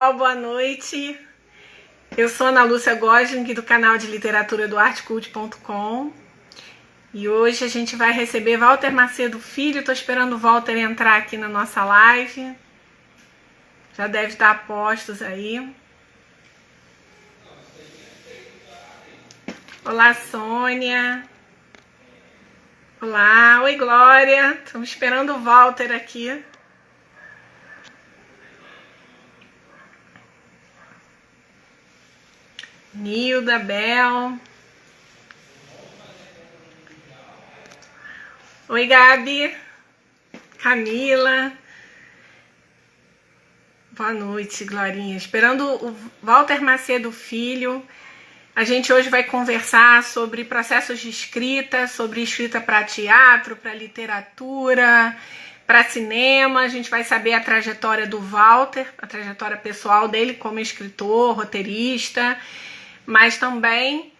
Boa noite. Eu sou Ana Lúcia Gosling, do canal de literatura do artcult.com. E hoje a gente vai receber Walter Macedo Filho. Estou esperando o Walter entrar aqui na nossa live. Já deve estar a postos aí. Olá, Sônia. Olá, oi, Glória. Estamos esperando o Walter aqui. Nilda, Bel. Oi, Gabi. Camila. Boa noite, Glorinha. Esperando o Walter Macedo Filho. A gente hoje vai conversar sobre processos de escrita, sobre escrita para teatro, para literatura, para cinema. A gente vai saber a trajetória do Walter, a trajetória pessoal dele como escritor, roteirista, mas também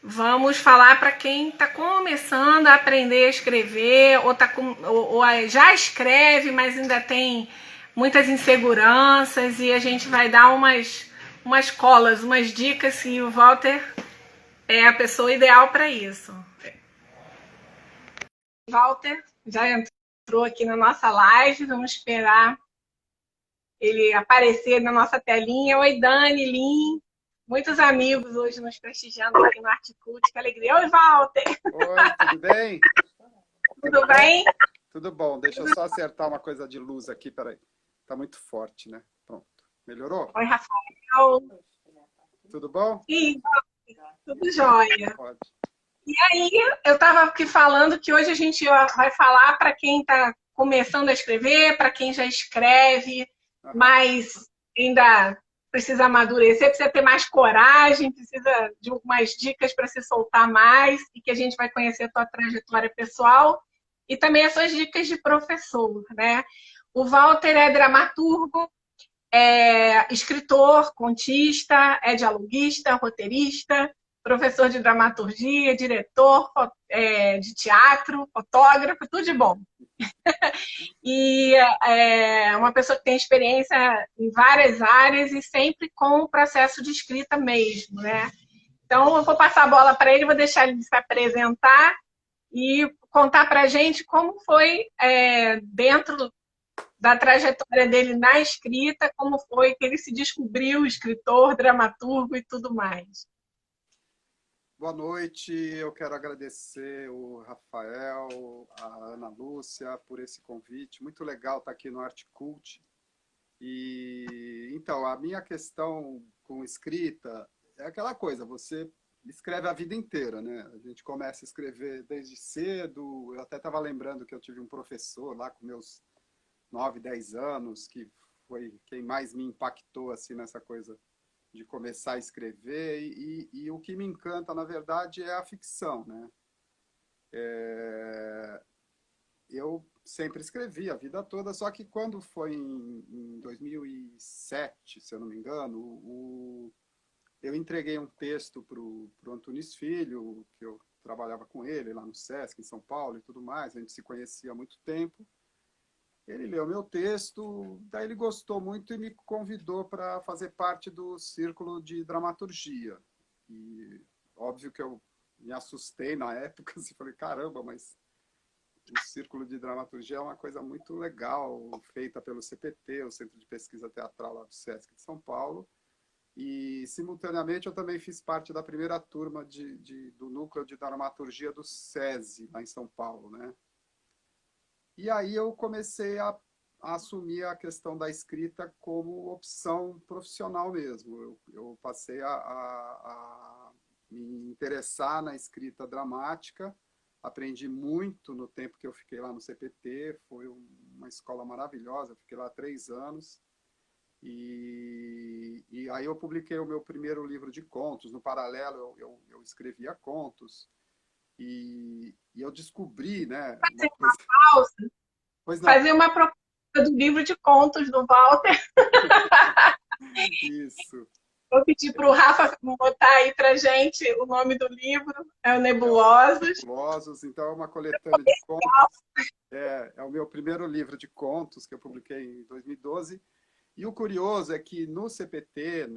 vamos falar para quem está começando a aprender a escrever ou já escreve, mas ainda tem muitas inseguranças, e a gente vai dar umas colas, umas dicas, e o Walter é a pessoa ideal para isso. Walter já entrou aqui na nossa live, vamos esperar ele aparecer na nossa telinha. Oi, Dani, Lin, muitos amigos hoje nos prestigiando aqui no Artcult, que alegria. Oi, Walter! Oi, tudo bem? Tudo bem? Tudo bom, deixa eu só acertar uma coisa de luz aqui, peraí. Tá muito forte, né? Pronto. Melhorou? Oi, Rafael. Tudo bom? Sim, tudo jóia. Pode. E aí, eu estava aqui falando que hoje a gente vai falar para quem está começando a escrever, para quem já escreve, mas ainda precisa amadurecer, precisa ter mais coragem, precisa de algumas dicas para se soltar mais, e que a gente vai conhecer a tua trajetória pessoal e também as suas dicas de professor, né? O Walter é dramaturgo, é escritor, contista, é dialoguista, roteirista, professor de dramaturgia, diretor de teatro, fotógrafo, tudo de bom. E é uma pessoa que tem experiência em várias áreas e sempre com o processo de escrita mesmo, né? Então, eu vou passar a bola para ele, vou deixar ele se apresentar e contar para a gente como foi dentro da trajetória dele na escrita, como foi que ele se descobriu escritor, dramaturgo e tudo mais. Boa noite, eu quero agradecer o Rafael, a Ana Lúcia por esse convite. Muito legal estar aqui no Artcult. E então, a minha questão com escrita é aquela coisa, você escreve a vida inteira, né? A gente começa a escrever desde cedo. Eu até estava lembrando que eu tive um professor lá com meus 9, 10 anos, que foi quem mais me impactou assim nessa coisa de começar a escrever, e o que me encanta, na verdade, é a ficção, né? Eu sempre escrevi a vida toda, só que quando foi em 2007, se eu não me engano, eu entreguei um texto para o Antunes Filho, que eu trabalhava com ele lá no Sesc, em São Paulo e tudo mais, a gente se conhecia há muito tempo. Ele leu meu texto, daí ele gostou muito e me convidou para fazer parte do círculo de dramaturgia. E óbvio que eu me assustei na época, assim, falei, caramba, mas o círculo de dramaturgia é uma coisa muito legal, feita pelo CPT, o Centro de Pesquisa Teatral lá do Sesc de São Paulo. E, simultaneamente, eu também fiz parte da primeira turma do núcleo de dramaturgia do SESI, lá em São Paulo, né? E aí eu comecei a assumir a questão da escrita como opção profissional mesmo. Eu passei a me interessar na escrita dramática, aprendi muito no tempo que eu fiquei lá no CPT, foi uma escola maravilhosa, eu fiquei lá 3 anos. E aí eu publiquei o meu primeiro livro de contos, no paralelo eu escrevia contos, e eu descobri, né, uma coisa... Pois não. Fazer uma proposta do livro de contos do Walter. Isso. Vou pedir para o Rafa botar aí para gente o nome do livro, é o Nebulosos. Nebulosos, então é uma coletânea de contos. É o meu primeiro livro de contos que eu publiquei em 2012. E o curioso é que no CPT,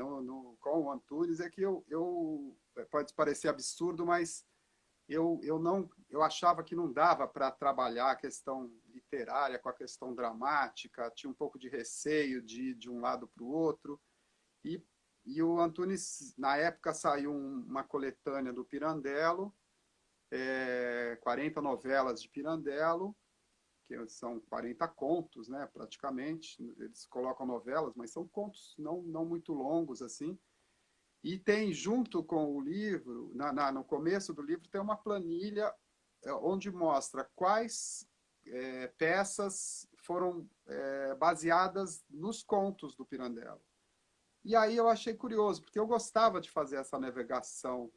com o Antunes, é que pode parecer absurdo, mas eu achava que não dava para trabalhar a questão literária com a questão dramática, tinha um pouco de receio de ir de um lado para o outro. E, e o Antunes, na época, saiu uma coletânea do Pirandello, 40 novelas de Pirandello, que são 40 contos, né, praticamente. Eles colocam novelas, mas são contos não muito longos assim. E tem, junto com o livro, no começo do livro, tem uma planilha onde mostra quais peças foram baseadas nos contos do Pirandello. E aí eu achei curioso, porque eu gostava de fazer essa navegação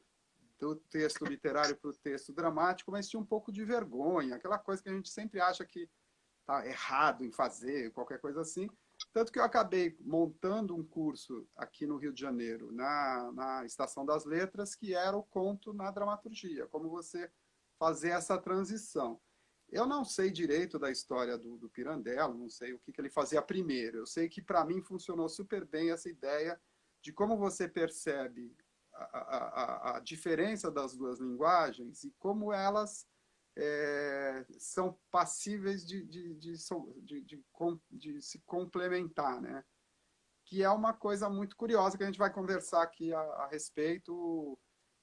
do texto literário para o texto dramático, mas tinha um pouco de vergonha, aquela coisa que a gente sempre acha que está errado em fazer, qualquer coisa assim. Tanto que eu acabei montando um curso aqui no Rio de Janeiro, na Estação das Letras, que era o conto na dramaturgia, como você fazer essa transição. Eu não sei direito da história do Pirandello, não sei o que ele fazia primeiro. Eu sei que, para mim, funcionou super bem essa ideia de como você percebe a diferença das duas linguagens e como elas são passíveis de se complementar, né? Que é uma coisa muito curiosa que a gente vai conversar aqui a respeito.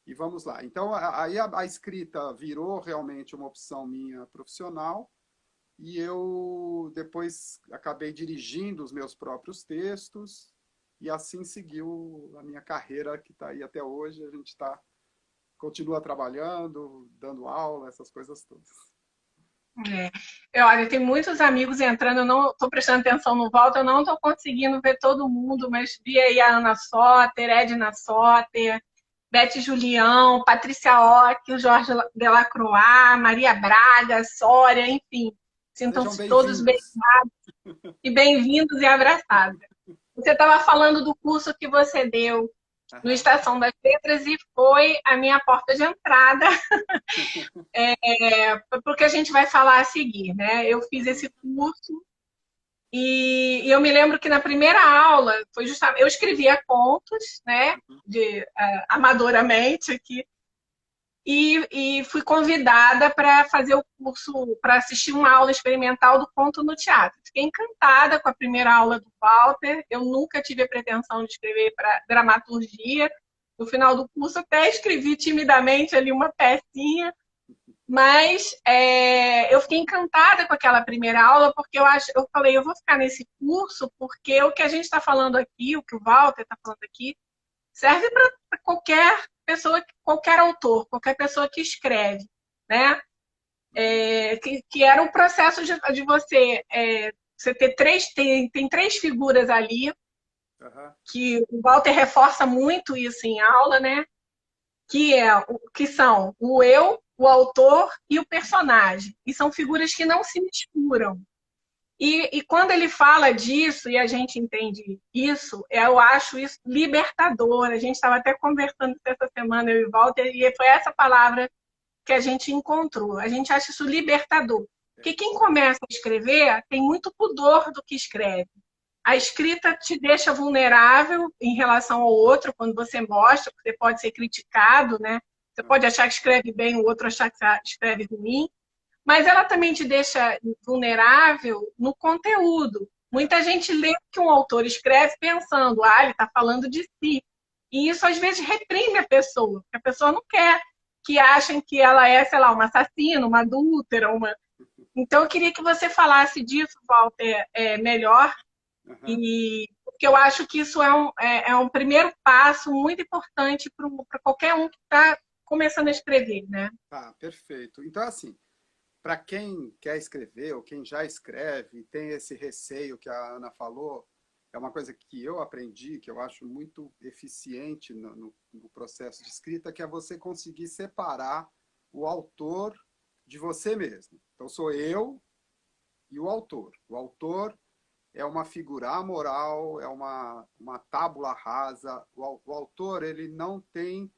E vamos lá. Então, aí a escrita virou realmente uma opção minha profissional e eu depois acabei dirigindo os meus próprios textos e assim seguiu a minha carreira que está aí até hoje. A gente continua trabalhando, dando aula, essas coisas todas. Olha, tem muitos amigos entrando, eu não estou prestando atenção no Walter, eu não estou conseguindo ver todo mundo, mas vi aí a Ana Soter, Edna Soter, Beth Julião, Patrícia Ock, o Jorge Delacroix, Maria Braga, Sória, enfim. Sejam Sintam-se todos bem-vindos. bem-vindos e bem-vindos e abraçados. Você estava falando do curso que você deu no Uhum. Estação das Letras e foi a minha porta de entrada, porque a gente vai falar a seguir, né? Eu fiz Uhum. esse curso e eu me lembro que na primeira aula foi justamente eu escrevia contos, né? Uhum. Amadoramente aqui. E fui convidada para fazer o curso, para assistir uma aula experimental do conto no teatro. Fiquei encantada com a primeira aula do Walter. Eu nunca tive a pretensão de escrever para dramaturgia. No final do curso, até escrevi timidamente ali uma pecinha, mas eu fiquei encantada com aquela primeira aula, porque eu falei, eu vou ficar nesse curso, porque o que a gente está falando aqui, o que o Walter está falando aqui, serve para qualquer pessoa, qualquer autor, qualquer pessoa que escreve, né? Que era o processo de você ter tem três figuras ali, Uhum. que o Walter reforça muito isso em aula, né? Que são o eu, o autor e o personagem. E são figuras que não se misturam. E quando ele fala disso, e a gente entende isso, eu acho isso libertador. A gente estava até conversando essa semana, eu e o Walter, e foi essa palavra que a gente encontrou. A gente acha isso libertador. Porque quem começa a escrever tem muito pudor do que escreve. A escrita te deixa vulnerável em relação ao outro, quando você mostra, você pode ser criticado, né? Você pode Uhum. achar que escreve bem, o outro achar que escreve ruim, mas ela também te deixa vulnerável no conteúdo. Muita gente lê o que um autor escreve pensando, ele está falando de si. E isso às vezes reprime a pessoa, porque a pessoa não quer que achem que ela é, sei lá, uma assassina, uma adúltera, uma. Então eu queria que você falasse disso, Walter, melhor, Uhum. e porque eu acho que isso é um primeiro passo muito importante para qualquer um que está começando a escrever, né? Tá, perfeito. Então, assim, para quem quer escrever ou quem já escreve e tem esse receio que a Ana falou, é uma coisa que eu aprendi, que eu acho muito eficiente no processo de escrita, que é você conseguir separar o autor de você mesmo. Então, sou eu e o autor. O autor é uma figura amoral, é uma tábula rasa. O autor ele não tem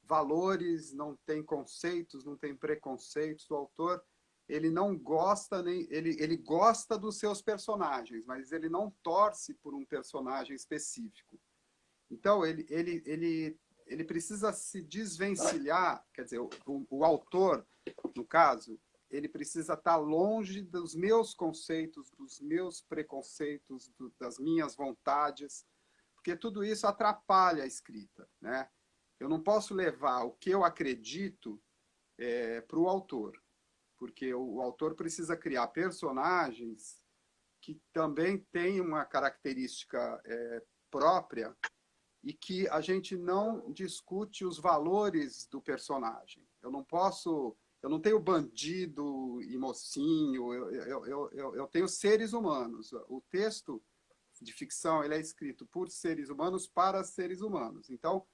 valores, não tem conceitos, não tem preconceitos. O autor ele não gosta nem ele gosta dos seus personagens, mas ele não torce por um personagem específico. Então ele precisa se desvencilhar, quer dizer, o autor, no caso, ele precisa estar longe dos meus conceitos, dos meus preconceitos, das minhas vontades, porque tudo isso atrapalha a escrita, né? Eu não posso levar o que eu acredito para o autor, porque o autor precisa criar personagens que também têm uma característica própria e que a gente não discute os valores do personagem. Eu não tenho bandido e mocinho, eu tenho seres humanos. O texto de ficção ele é escrito por seres humanos para seres humanos. Então,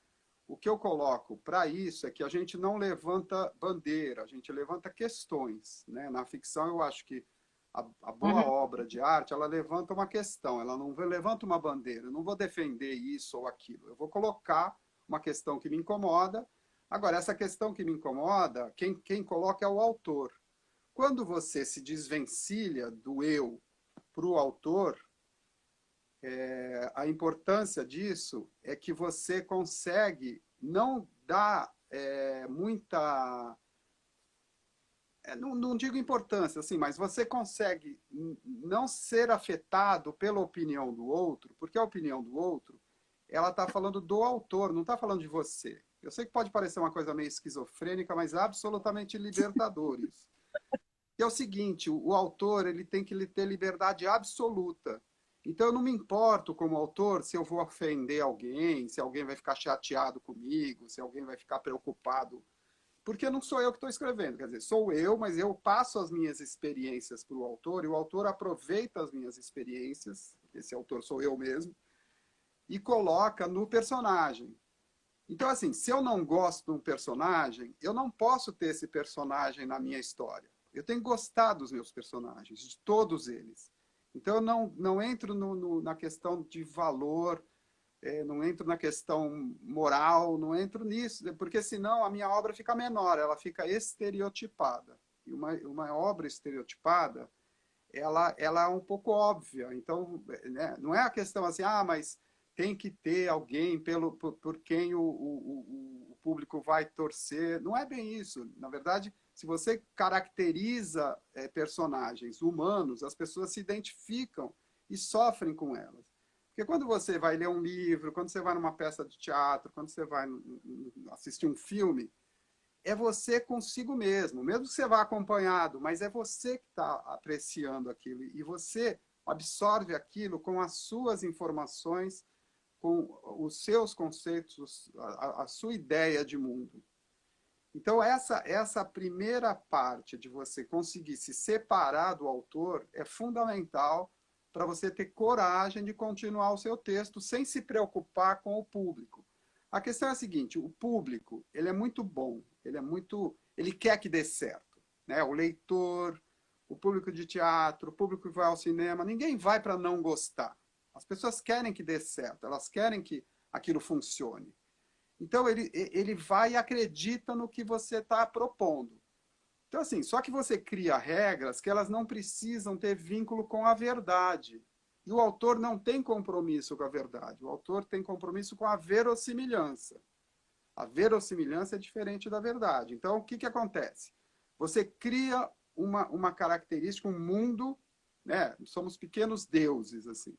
o que eu coloco para isso é que a gente não levanta bandeira, a gente levanta questões, né? Na ficção, eu acho que a boa obra de arte, ela levanta uma questão, ela não levanta uma bandeira. Eu não vou defender isso ou aquilo. Eu vou colocar uma questão que me incomoda. Agora, essa questão que me incomoda, quem coloca é o autor. Quando você se desvencilha do eu para o autor, a importância disso é que você consegue não dar muita... não digo importância, assim, mas você consegue não ser afetado pela opinião do outro, porque a opinião do outro, ela está falando do autor, não está falando de você. Eu sei que pode parecer uma coisa meio esquizofrênica, mas é absolutamente libertador isso. E é o seguinte, o autor ele tem que ter liberdade absoluta. Então eu não me importo como autor se eu vou ofender alguém, se alguém vai ficar chateado comigo, se alguém vai ficar preocupado, porque não sou eu que estou escrevendo, quer dizer, sou eu, mas eu passo as minhas experiências para o autor, e o autor aproveita as minhas experiências, esse autor sou eu mesmo, e coloca no personagem. Então, assim, se eu não gosto de um personagem, eu não posso ter esse personagem na minha história. Eu tenho que gostar dos meus personagens, de todos eles. Então, eu não entro na questão de valor, não entro na questão moral, não entro nisso, porque senão a minha obra fica menor, ela fica estereotipada. E uma obra estereotipada, ela é um pouco óbvia. Então, né, não é a questão assim, mas tem que ter alguém por quem o público vai torcer. Não é bem isso. Na verdade, se você caracteriza personagens humanos, as pessoas se identificam e sofrem com elas. Porque quando você vai ler um livro, quando você vai numa peça de teatro, quando você vai assistir um filme, é você consigo mesmo, mesmo que você vá acompanhado, mas é você que está apreciando aquilo e você absorve aquilo com as suas informações, com os seus conceitos, a sua ideia de mundo. Então, essa primeira parte de você conseguir se separar do autor é fundamental para você ter coragem de continuar o seu texto sem se preocupar com o público. A questão é a seguinte, o público, ele é muito bom, ele quer que dê certo, né? O leitor, o público de teatro, o público que vai ao cinema, ninguém vai para não gostar. As pessoas querem que dê certo, elas querem que aquilo funcione. Então, ele vai e acredita no que você está propondo. Então, assim, só que você cria regras que elas não precisam ter vínculo com a verdade. E o autor não tem compromisso com a verdade. O autor tem compromisso com a verossimilhança. A verossimilhança é diferente da verdade. Então, o que acontece? Você cria uma característica, um mundo, né? Somos pequenos deuses, assim.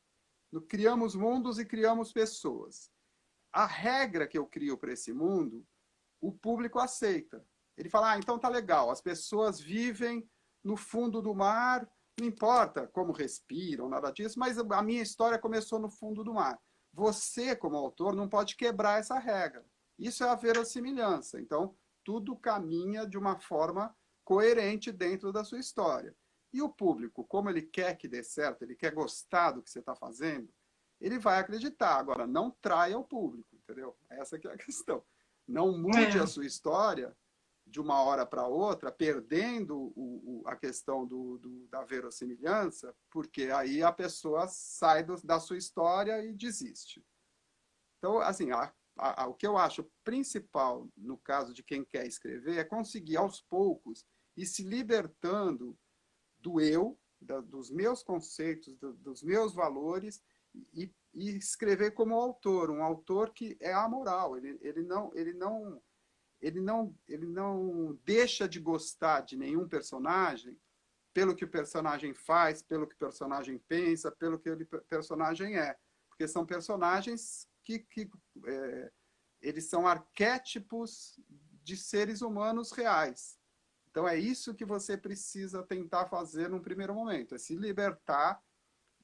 Criamos mundos e criamos pessoas. A regra que eu crio para esse mundo, o público aceita. Ele fala, então tá legal, as pessoas vivem no fundo do mar, não importa como respiram, nada disso, mas a minha história começou no fundo do mar. Você, como autor, não pode quebrar essa regra. Isso é a verossimilhança. Então, tudo caminha de uma forma coerente dentro da sua história. E o público, como ele quer que dê certo, ele quer gostar do que você está fazendo, ele vai acreditar. Agora, não traia o público, entendeu? Essa que é a questão. Não mude a sua história de uma hora para outra, perdendo a questão da verossimilhança, porque aí a pessoa sai da sua história e desiste. Então, assim, o que eu acho principal no caso de quem quer escrever é conseguir, aos poucos, e se libertando do eu, dos meus conceitos, dos meus valores, e escrever como autor, um autor que é amoral. Ele não deixa de gostar de nenhum personagem pelo que o personagem faz, pelo que o personagem pensa, pelo que o personagem é. Porque são personagens que eles são arquétipos de seres humanos reais. Então é isso que você precisa tentar fazer num primeiro momento, é se libertar,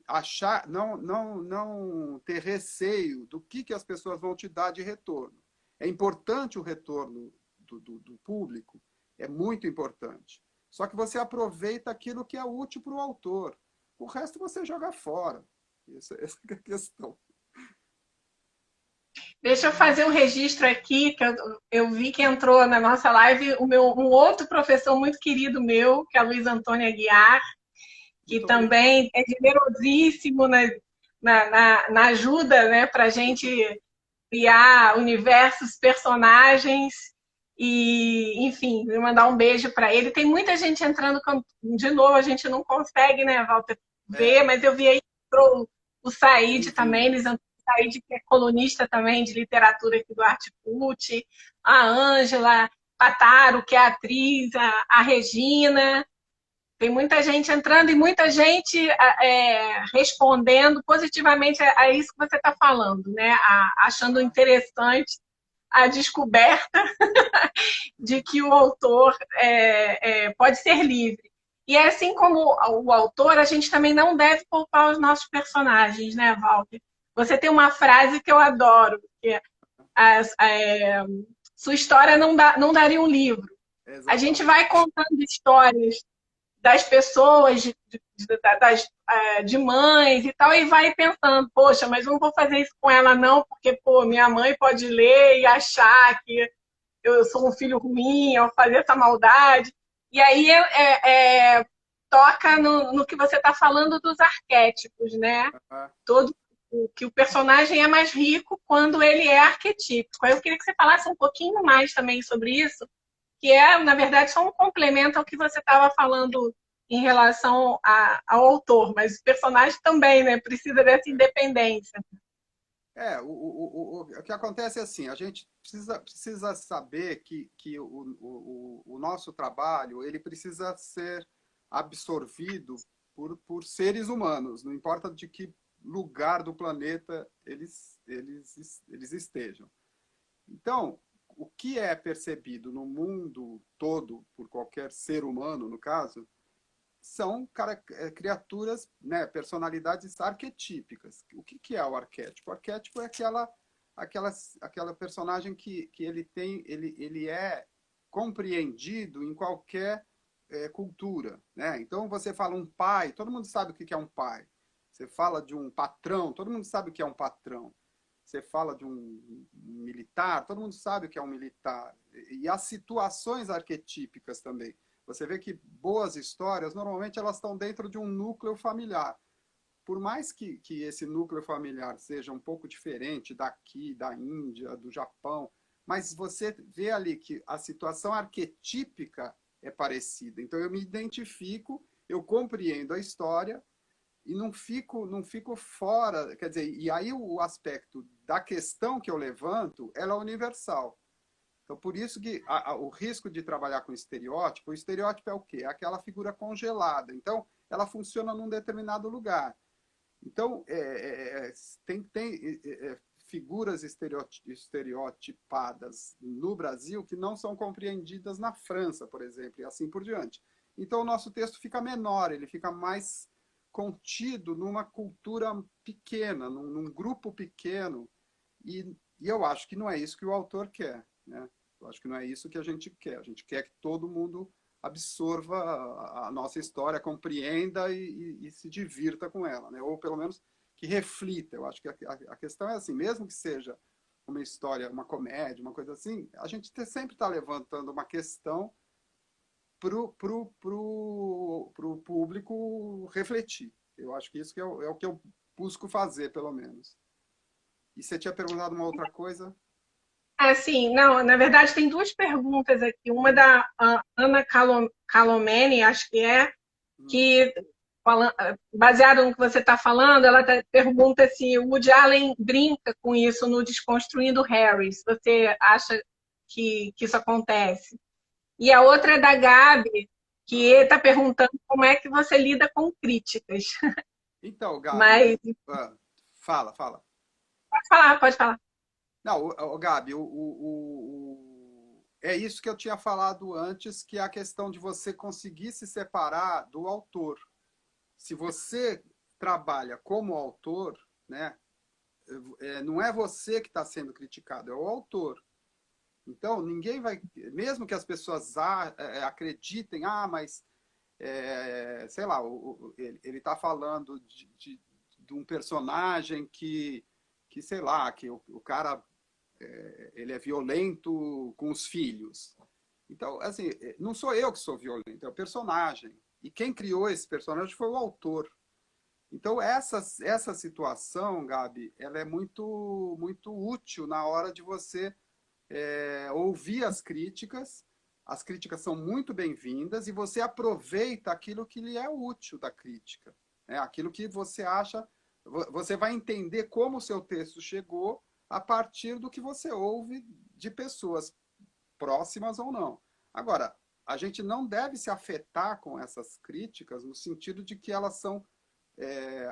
achar, não ter receio do que as pessoas vão te dar de retorno. É importante o retorno do público, é muito importante. Só que você aproveita aquilo que é útil para o autor. O resto você joga fora. Essa é a questão. Deixa eu fazer um registro aqui, que eu vi que entrou na nossa live um outro professor muito querido meu, que é a Luiz Antônio Aguiar, que Muito obrigado. também é generosíssimo na ajuda, né, para a gente criar universos, personagens, e, enfim, vou mandar um beijo para ele. Tem muita gente entrando, de novo, a gente não consegue, né, Walter, ver, mas eu vi aí o Said também, eles Said, que é colunista também de literatura aqui do Artcult, a Ângela Pataro, que é atriz, a Regina. Tem muita gente entrando e muita gente respondendo positivamente a isso que você está falando, né? Achando interessante a descoberta de que o autor pode ser livre. E assim como o autor, a gente também não deve poupar os nossos personagens, né, Walter? Você tem uma frase que eu adoro, que é, sua história não daria um livro. A gente Exatamente. vai contando histórias das pessoas, de mães e tal, e vai pensando, poxa, mas eu não vou fazer isso com ela não, porque, pô, minha mãe pode ler e achar que eu sou um filho ruim, eu fazer essa maldade. E aí toca no que você está falando dos arquétipos, né? Todo que o personagem é mais rico quando ele é arquetípico. Aí eu queria que você falasse um pouquinho mais também sobre isso, que na verdade, só um complemento ao que você estava falando em relação ao autor, mas o personagem também, né? Precisa dessa independência. O que acontece é assim, a gente precisa saber que o nosso trabalho ele precisa ser absorvido por seres humanos, não importa de que lugar do planeta eles estejam. Então, o que é percebido no mundo todo, por qualquer ser humano, no caso, são criaturas, né, personalidades arquetípicas. O que é o arquétipo? O arquétipo é aquela personagem que ele é compreendido em qualquer cultura. Né? Então, você fala um pai, todo mundo sabe o que é um pai. Você fala de um patrão, todo mundo sabe o que é um patrão. Você fala de um militar, todo mundo sabe o que é um militar. E as situações arquetípicas também. Você vê que boas histórias, normalmente elas estão dentro de um núcleo familiar. Por mais que esse núcleo familiar seja um pouco diferente daqui, da Índia, do Japão, mas você vê ali que a situação arquetípica é parecida. Então eu me identifico, eu compreendo a história e não fico fora. Quer dizer, e aí o aspecto da questão que eu levanto, ela é universal. Então, por isso que o risco de trabalhar com estereótipo, o estereótipo é o quê? É aquela figura congelada. Então, ela funciona num determinado lugar. Então, tem figuras estereotipadas no Brasil que não são compreendidas na França, por exemplo, e assim por diante. Então, o nosso texto fica menor, ele fica mais contido numa cultura pequena, num grupo pequeno, e eu acho que não é isso que o autor quer. Né? Eu acho que não é isso que a gente quer. A gente quer que todo mundo absorva a nossa história, compreenda e se divirta com ela, né? Ou pelo menos que reflita. Eu acho que a questão é assim, mesmo que seja uma história, uma comédia, uma coisa assim, a gente sempre está levantando uma questão para o público refletir. Eu acho que isso que é o que eu busco fazer, pelo menos. E você tinha perguntado uma outra coisa? Assim, não, na verdade tem duas perguntas aqui. Uma da Ana Calomene, acho Hum. que baseado no que você está falando, ela pergunta se o Woody Allen brinca com isso no Desconstruindo Harry. Se você acha que isso acontece. E a outra é da Gabi, que Ah. está perguntando como é que você lida com críticas. Então, Mas Gabi, fala, fala. pode falar, pode falar. Não, Gabi, é isso que eu tinha falado antes, que é a questão de você conseguir se separar do autor. Se você trabalha como autor, né, não é você que está sendo criticado, é o autor. Então, ninguém vai, mesmo que as pessoas acreditem, mas, sei lá, ele está falando de um personagem que, sei lá, que o cara ele é violento com os filhos. Então, assim, não sou eu que sou violento, é o personagem. E quem criou esse personagem foi o autor. Então, essa situação, Gabi, ela é muito útil na hora de você ouvir as críticas. As críticas são muito bem-vindas e você aproveita aquilo que lhe é útil da crítica. Aquilo que você acha, você vai entender como o seu texto chegou a partir do que você ouve de pessoas próximas ou não. Agora, a gente não deve se afetar com essas críticas no sentido de que elas são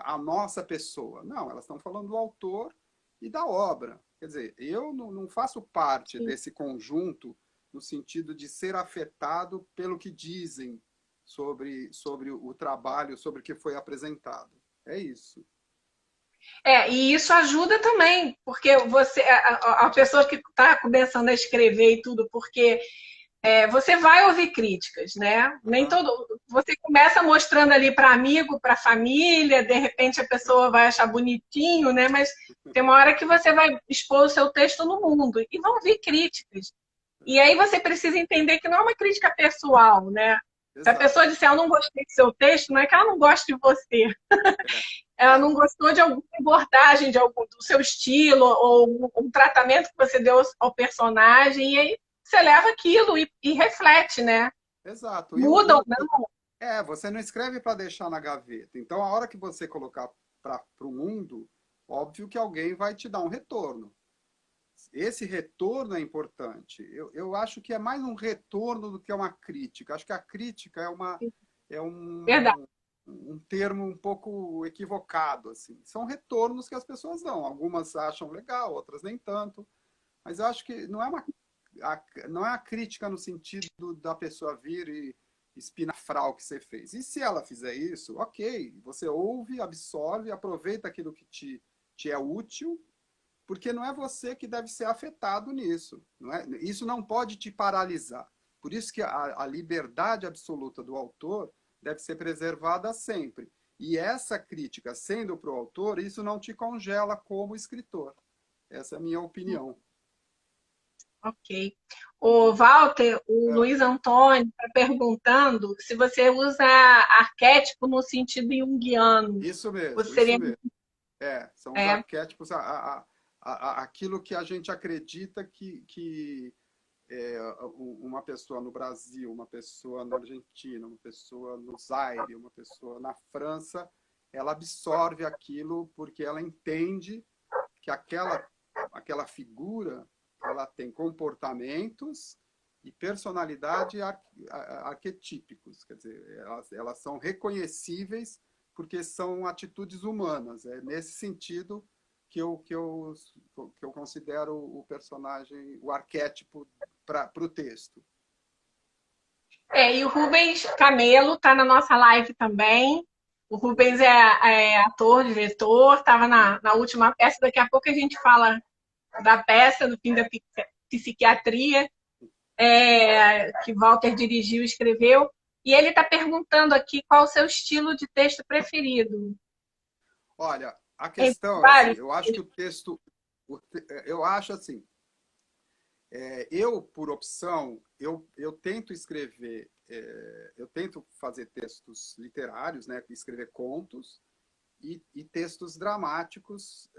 a nossa pessoa. Não, elas estão falando do autor e da obra. Quer dizer, eu não faço parte desse conjunto no sentido de ser afetado pelo que dizem sobre o trabalho, sobre o que foi apresentado. É isso. E isso ajuda também, porque a pessoa que está começando a escrever e tudo, porque você vai ouvir críticas, né? Nem Uhum. todo. Você começa mostrando ali para amigo, para família, de repente a pessoa vai achar bonitinho, né? Mas tem uma hora que você vai expor o seu texto no mundo e vão vir críticas. E aí você precisa entender que não é uma crítica pessoal, né? Se a Exato. pessoa disser eu não gostei do seu texto, não é que ela não goste de você. Ela É, não gostou de alguma abordagem, do seu estilo, ou um tratamento que você deu ao personagem, e aí você leva aquilo e reflete, né? exato. Muda ou não. Você não escreve para deixar na gaveta. Então, a hora que você colocar para o mundo, óbvio que alguém vai te dar um retorno. Esse retorno é importante. Eu acho que é mais um retorno do que uma crítica. Acho que a crítica é Verdade. um termo um pouco equivocado. Assim. São retornos que as pessoas dão. Algumas acham legal, outras nem tanto. Mas eu acho que não é a crítica no sentido da pessoa vir e espinafrar o que você fez. E se ela fizer isso, ok, você ouve, absorve, aproveita aquilo que te é útil, porque não é você que deve ser afetado nisso. Não é? Isso não pode te paralisar. Por isso que a liberdade absoluta do autor deve ser preservada sempre. E essa crítica, sendo para o autor, isso não te congela como escritor. Essa é a minha opinião. Ok. O Walter, o É, Luiz Antônio está perguntando se você usa arquétipo no sentido junguiano. isso mesmo, Você isso seria. mesmo. São os É, arquétipos, aquilo que a gente acredita que uma pessoa no Brasil, uma pessoa na Argentina, uma pessoa no Zaire, uma pessoa na França, ela absorve aquilo porque ela entende que aquela figura ela tem comportamentos e personalidade arquetípicos, quer dizer, elas são reconhecíveis porque são atitudes humanas. É nesse sentido que eu considero o personagem, o arquétipo para o texto. e o Rubens Camelo está na nossa live também. O Rubens é ator, diretor, estava na última peça. Daqui a pouco a gente fala da peça, do fim da psiquiatria, que Walter dirigiu e escreveu. E ele está perguntando aqui qual o seu estilo de texto preferido. Olha, a Entre questão é assim, vários. eu acho que o texto, eu acho assim, eu, por opção, eu tento escrever, eu tento fazer textos literários, né, escrever contos, e textos dramáticos,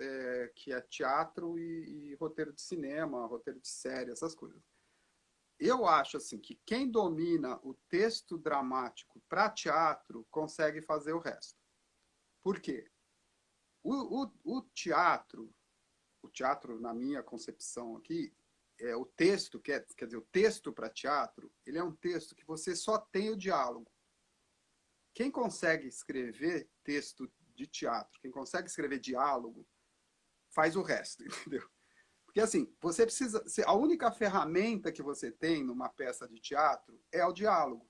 que é teatro e roteiro de cinema, roteiro de série, essas coisas. Eu acho assim que quem domina o texto dramático para teatro consegue fazer o resto. Por quê? O teatro, na minha concepção aqui, o texto, quer dizer, o texto para teatro, ele é um texto que você só tem o diálogo. Quem consegue escrever texto de teatro, quem consegue escrever diálogo, faz o resto, entendeu? Porque assim, você precisa. A única ferramenta que você tem numa peça de teatro é o diálogo.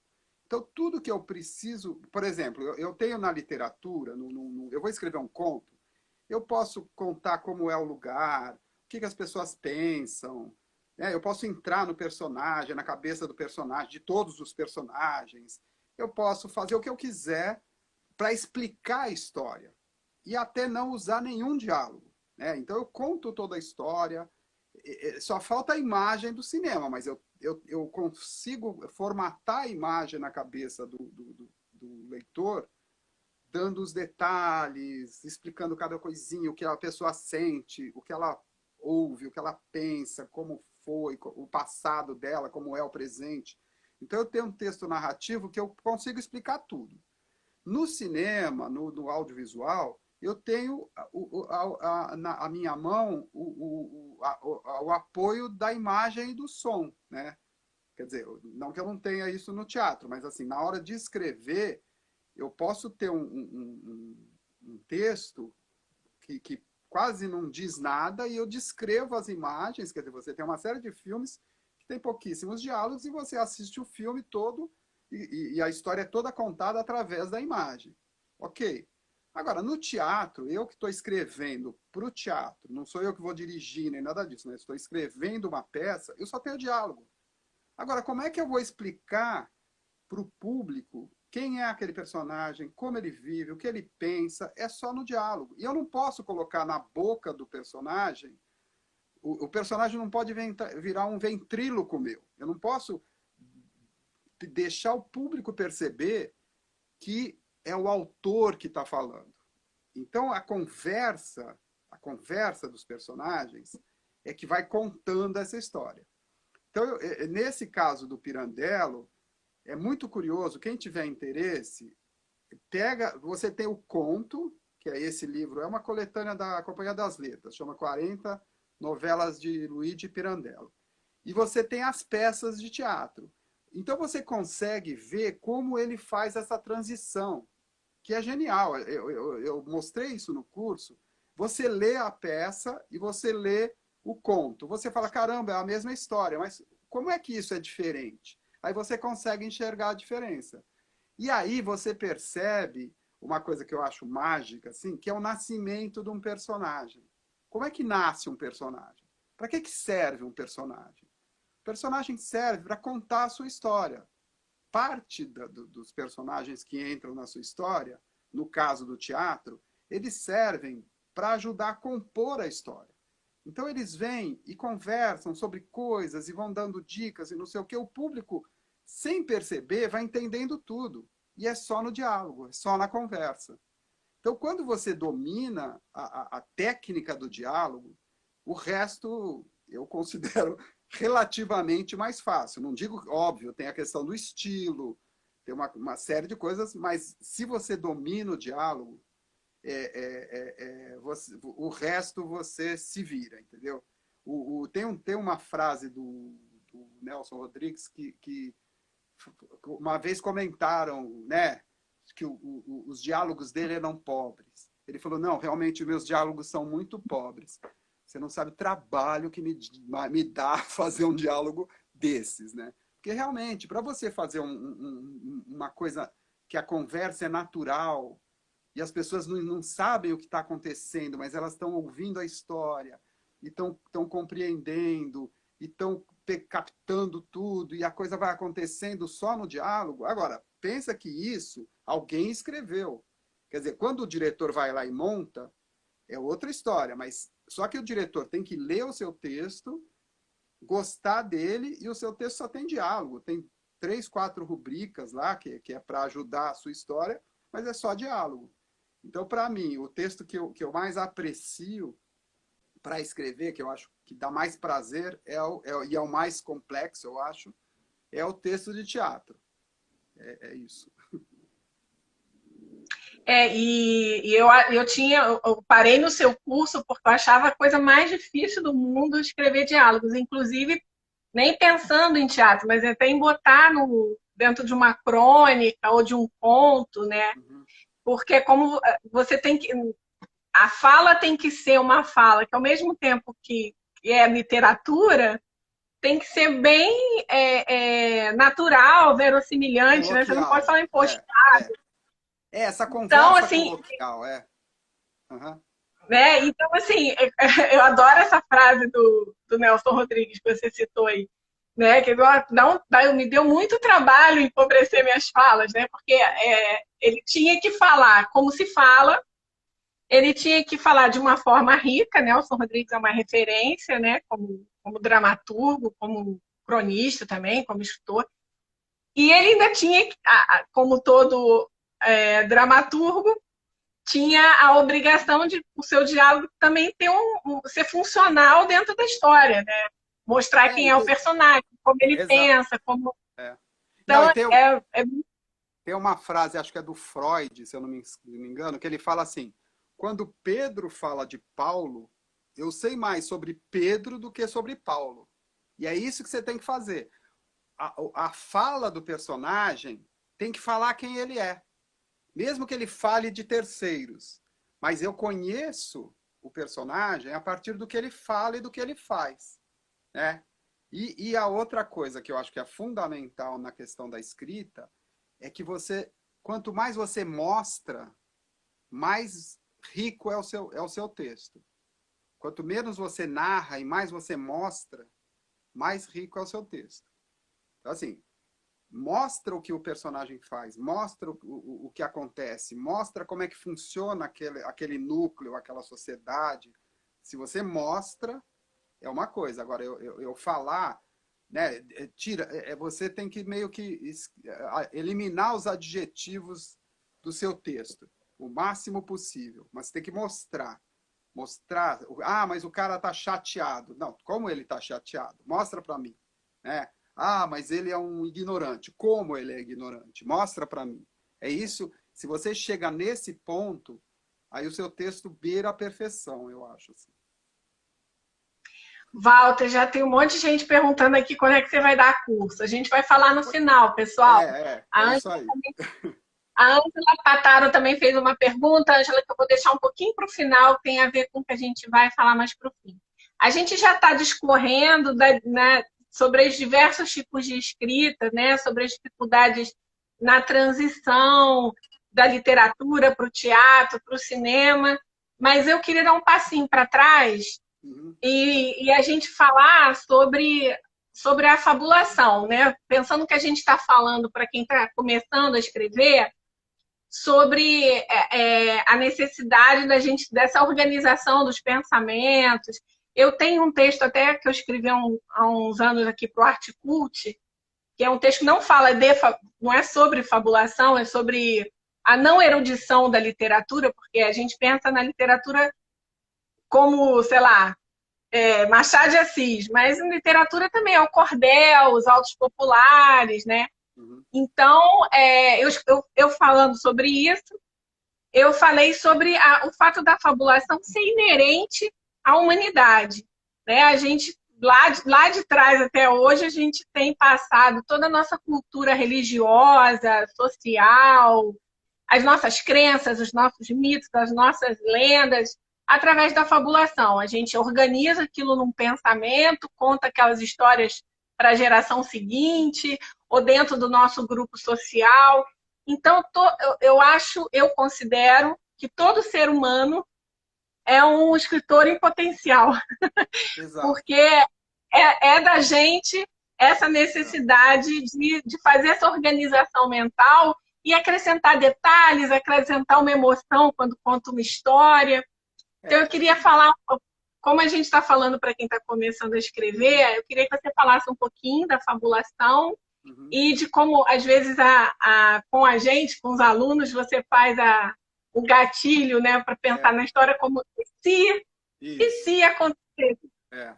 Então, tudo que eu preciso. Por exemplo, eu tenho na literatura, eu vou escrever um conto, eu posso contar como é o lugar, o que as pessoas pensam, né? Eu posso entrar no personagem, na cabeça do personagem, de todos os personagens. Eu posso fazer o que eu quiser para explicar a história. E até não usar nenhum diálogo. Né? Então eu conto toda a história, só falta a imagem do cinema, mas eu consigo formatar a imagem na cabeça do leitor, dando os detalhes, explicando cada coisinha, o que a pessoa sente, o que ela ouve, o que ela pensa, como foi, o passado dela, como é o presente. Então eu tenho um texto narrativo que eu consigo explicar tudo. No cinema, no audiovisual, eu tenho na minha mão o apoio da imagem e do som, né? Quer dizer, não que eu não tenha isso no teatro, mas assim, na hora de escrever, eu posso ter um texto que quase não diz nada e eu descrevo as imagens, quer dizer, você tem uma série de filmes que tem pouquíssimos diálogos e você assiste o filme todo e a história é toda contada através da imagem. Ok. Agora, no teatro, eu que estou escrevendo para o teatro, não sou eu que vou dirigir nem nada disso, né? Estou escrevendo uma peça, eu só tenho diálogo. Agora, como é que eu vou explicar para o público quem é aquele personagem, como ele vive, o que ele pensa? É só no diálogo. E eu não posso colocar na boca do personagem, o personagem não pode virar um ventríloco meu. Eu não posso deixar o público perceber que é o autor que está falando. Então, a conversa dos personagens é que vai contando essa história. Então, nesse caso do Pirandello, é muito curioso, quem tiver interesse, você tem o conto, que é esse livro, é uma coletânea da Companhia das Letras, chama 40 Novelas de Luigi Pirandello. E você tem as peças de teatro. Então você consegue ver como ele faz essa transição, que é genial. Eu mostrei isso no curso. Você lê a peça e você lê o conto. Você fala, caramba, é a mesma história, mas como é que isso é diferente? Aí você consegue enxergar a diferença. E aí você percebe uma coisa que eu acho mágica, assim, que é o nascimento de um personagem. Como é que nasce um personagem? Para que serve um personagem? O personagem serve para contar a sua história. Parte dos personagens que entram na sua história, no caso do teatro, eles servem para ajudar a compor a história. Então eles vêm e conversam sobre coisas e vão dando dicas e não sei o que. O público, sem perceber, vai entendendo tudo. E é só no diálogo, é só na conversa. Então, quando você domina a técnica do diálogo, o resto eu considero relativamente mais fácil. Não digo, óbvio, tem a questão do estilo, tem uma série de coisas, mas se você domina o diálogo, o resto você se vira, entendeu? Tem uma frase do Nelson Rodrigues que uma vez comentaram, né, que os diálogos dele eram pobres. Ele falou, não, realmente meus diálogos são muito pobres. Você não sabe o trabalho que me dá fazer um diálogo desses, né? Porque realmente, para você fazer uma coisa que a conversa é natural e as pessoas não sabem o que está acontecendo, mas elas estão ouvindo a história e estão compreendendo e estão captando tudo e a coisa vai acontecendo só no diálogo. Agora, pensa que isso alguém escreveu. Quer dizer, quando o diretor vai lá e monta, é outra história, mas só que o diretor tem que ler o seu texto, gostar dele, e o seu texto só tem diálogo. Tem 3, 4 rubricas lá, que é para ajudar a sua história, mas é só diálogo. Então, para mim, o texto que eu mais aprecio para escrever, que eu acho que dá mais prazer, e é o mais complexo, eu acho, é o texto de teatro. É isso. Eu parei no seu curso porque eu achava a coisa mais difícil do mundo escrever diálogos, inclusive nem pensando em teatro, mas até em botar dentro de uma crônica ou de um conto, né? Uhum. Porque como você tem que. A fala tem que ser uma fala que, ao mesmo tempo que é literatura, tem que ser bem natural, verossimilhante, né? Você não pode Coloquial. falar imposto. Essa Então, conversa assim, coloquial, é. Uhum. né? Então, assim, eu adoro essa frase do Nelson Rodrigues que você citou aí, né? Que me deu muito trabalho empobrecer minhas falas, né? Porque ele tinha que falar como se fala, ele tinha que falar de uma forma rica, né? Nelson Rodrigues é uma referência, né? Como dramaturgo, como cronista também, como escritor. E ele ainda tinha, como todo dramaturgo, tinha a obrigação de o seu diálogo também ter ser funcional dentro da história, né? Mostrar É, quem é o personagem, como ele exato. pensa, como. É. Não, Então, e tem uma frase, acho que é do Freud, se eu não me engano, que ele fala assim: quando Pedro fala de Paulo, eu sei mais sobre Pedro do que sobre Paulo. E é isso que você tem que fazer. A fala do personagem tem que falar quem ele é, mesmo que ele fale de terceiros. Mas eu conheço o personagem a partir do que ele fala e do que ele faz, né? E a outra coisa que eu acho que é fundamental na questão da escrita é que quanto mais você mostra, mais rico é o seu texto. Quanto menos você narra e mais você mostra, mais rico é o seu texto. Então, assim, mostra o que o personagem faz, mostra o que acontece, mostra como é que funciona aquele núcleo, aquela sociedade. Se você mostra, é uma coisa. Agora, eu falar, né, você tem que meio que eliminar os adjetivos do seu texto, o máximo possível. Mas você tem que mostrar. Mostrar, mas o cara tá chateado. Não, como ele tá chateado? Mostra para mim, né? Mas ele é um ignorante. Como ele é ignorante? Mostra para mim. É isso. Se você chega nesse ponto, aí o seu texto beira a perfeição, eu acho. Assim. Walter, já tem um monte de gente perguntando aqui quando é que você vai dar curso. A gente vai falar no final, pessoal. É A isso Ângela aí. a Ângela Pataro também fez uma pergunta, Ângela, que eu vou deixar um pouquinho para o final, que tem a ver com o que a gente vai falar mais para o fim. A gente já está discorrendo né, sobre os diversos tipos de escrita, né, sobre as dificuldades na transição da literatura para o teatro, para o cinema, mas eu queria dar um passinho para trás Uhum. e a gente falar sobre a fabulação, né? Pensando que a gente está falando para quem está começando a escrever, sobre a necessidade dessa organização dos pensamentos. Eu tenho um texto até que eu escrevi há uns anos aqui para o Articult, que é um texto que não é sobre fabulação, é sobre a não erudição da literatura, porque a gente pensa na literatura como, sei lá, Machado de Assis, mas em literatura também é o cordel, os autos populares, né? Uhum. Então, eu falando sobre isso, eu falei sobre o fato da fabulação ser inerente à humanidade. Né? A gente, lá de trás até hoje, a gente tem passado toda a nossa cultura religiosa, social, as nossas crenças, os nossos mitos, as nossas lendas, através da fabulação. A gente organiza aquilo num pensamento, conta aquelas histórias para a geração seguinte, ou dentro do nosso grupo social. Então, eu considero que todo ser humano é um escritor em potencial, Exato. porque é da gente essa Exato. necessidade de fazer essa organização mental e acrescentar detalhes, acrescentar uma emoção quando conta uma história. Então, eu queria falar, como a gente está falando para quem está começando a escrever, eu queria que você falasse um pouquinho da fabulação Uhum. e de como, às vezes, com a gente, com os alunos, você faz o gatilho, né, para pensar É, na história como e isso. se acontecer. É.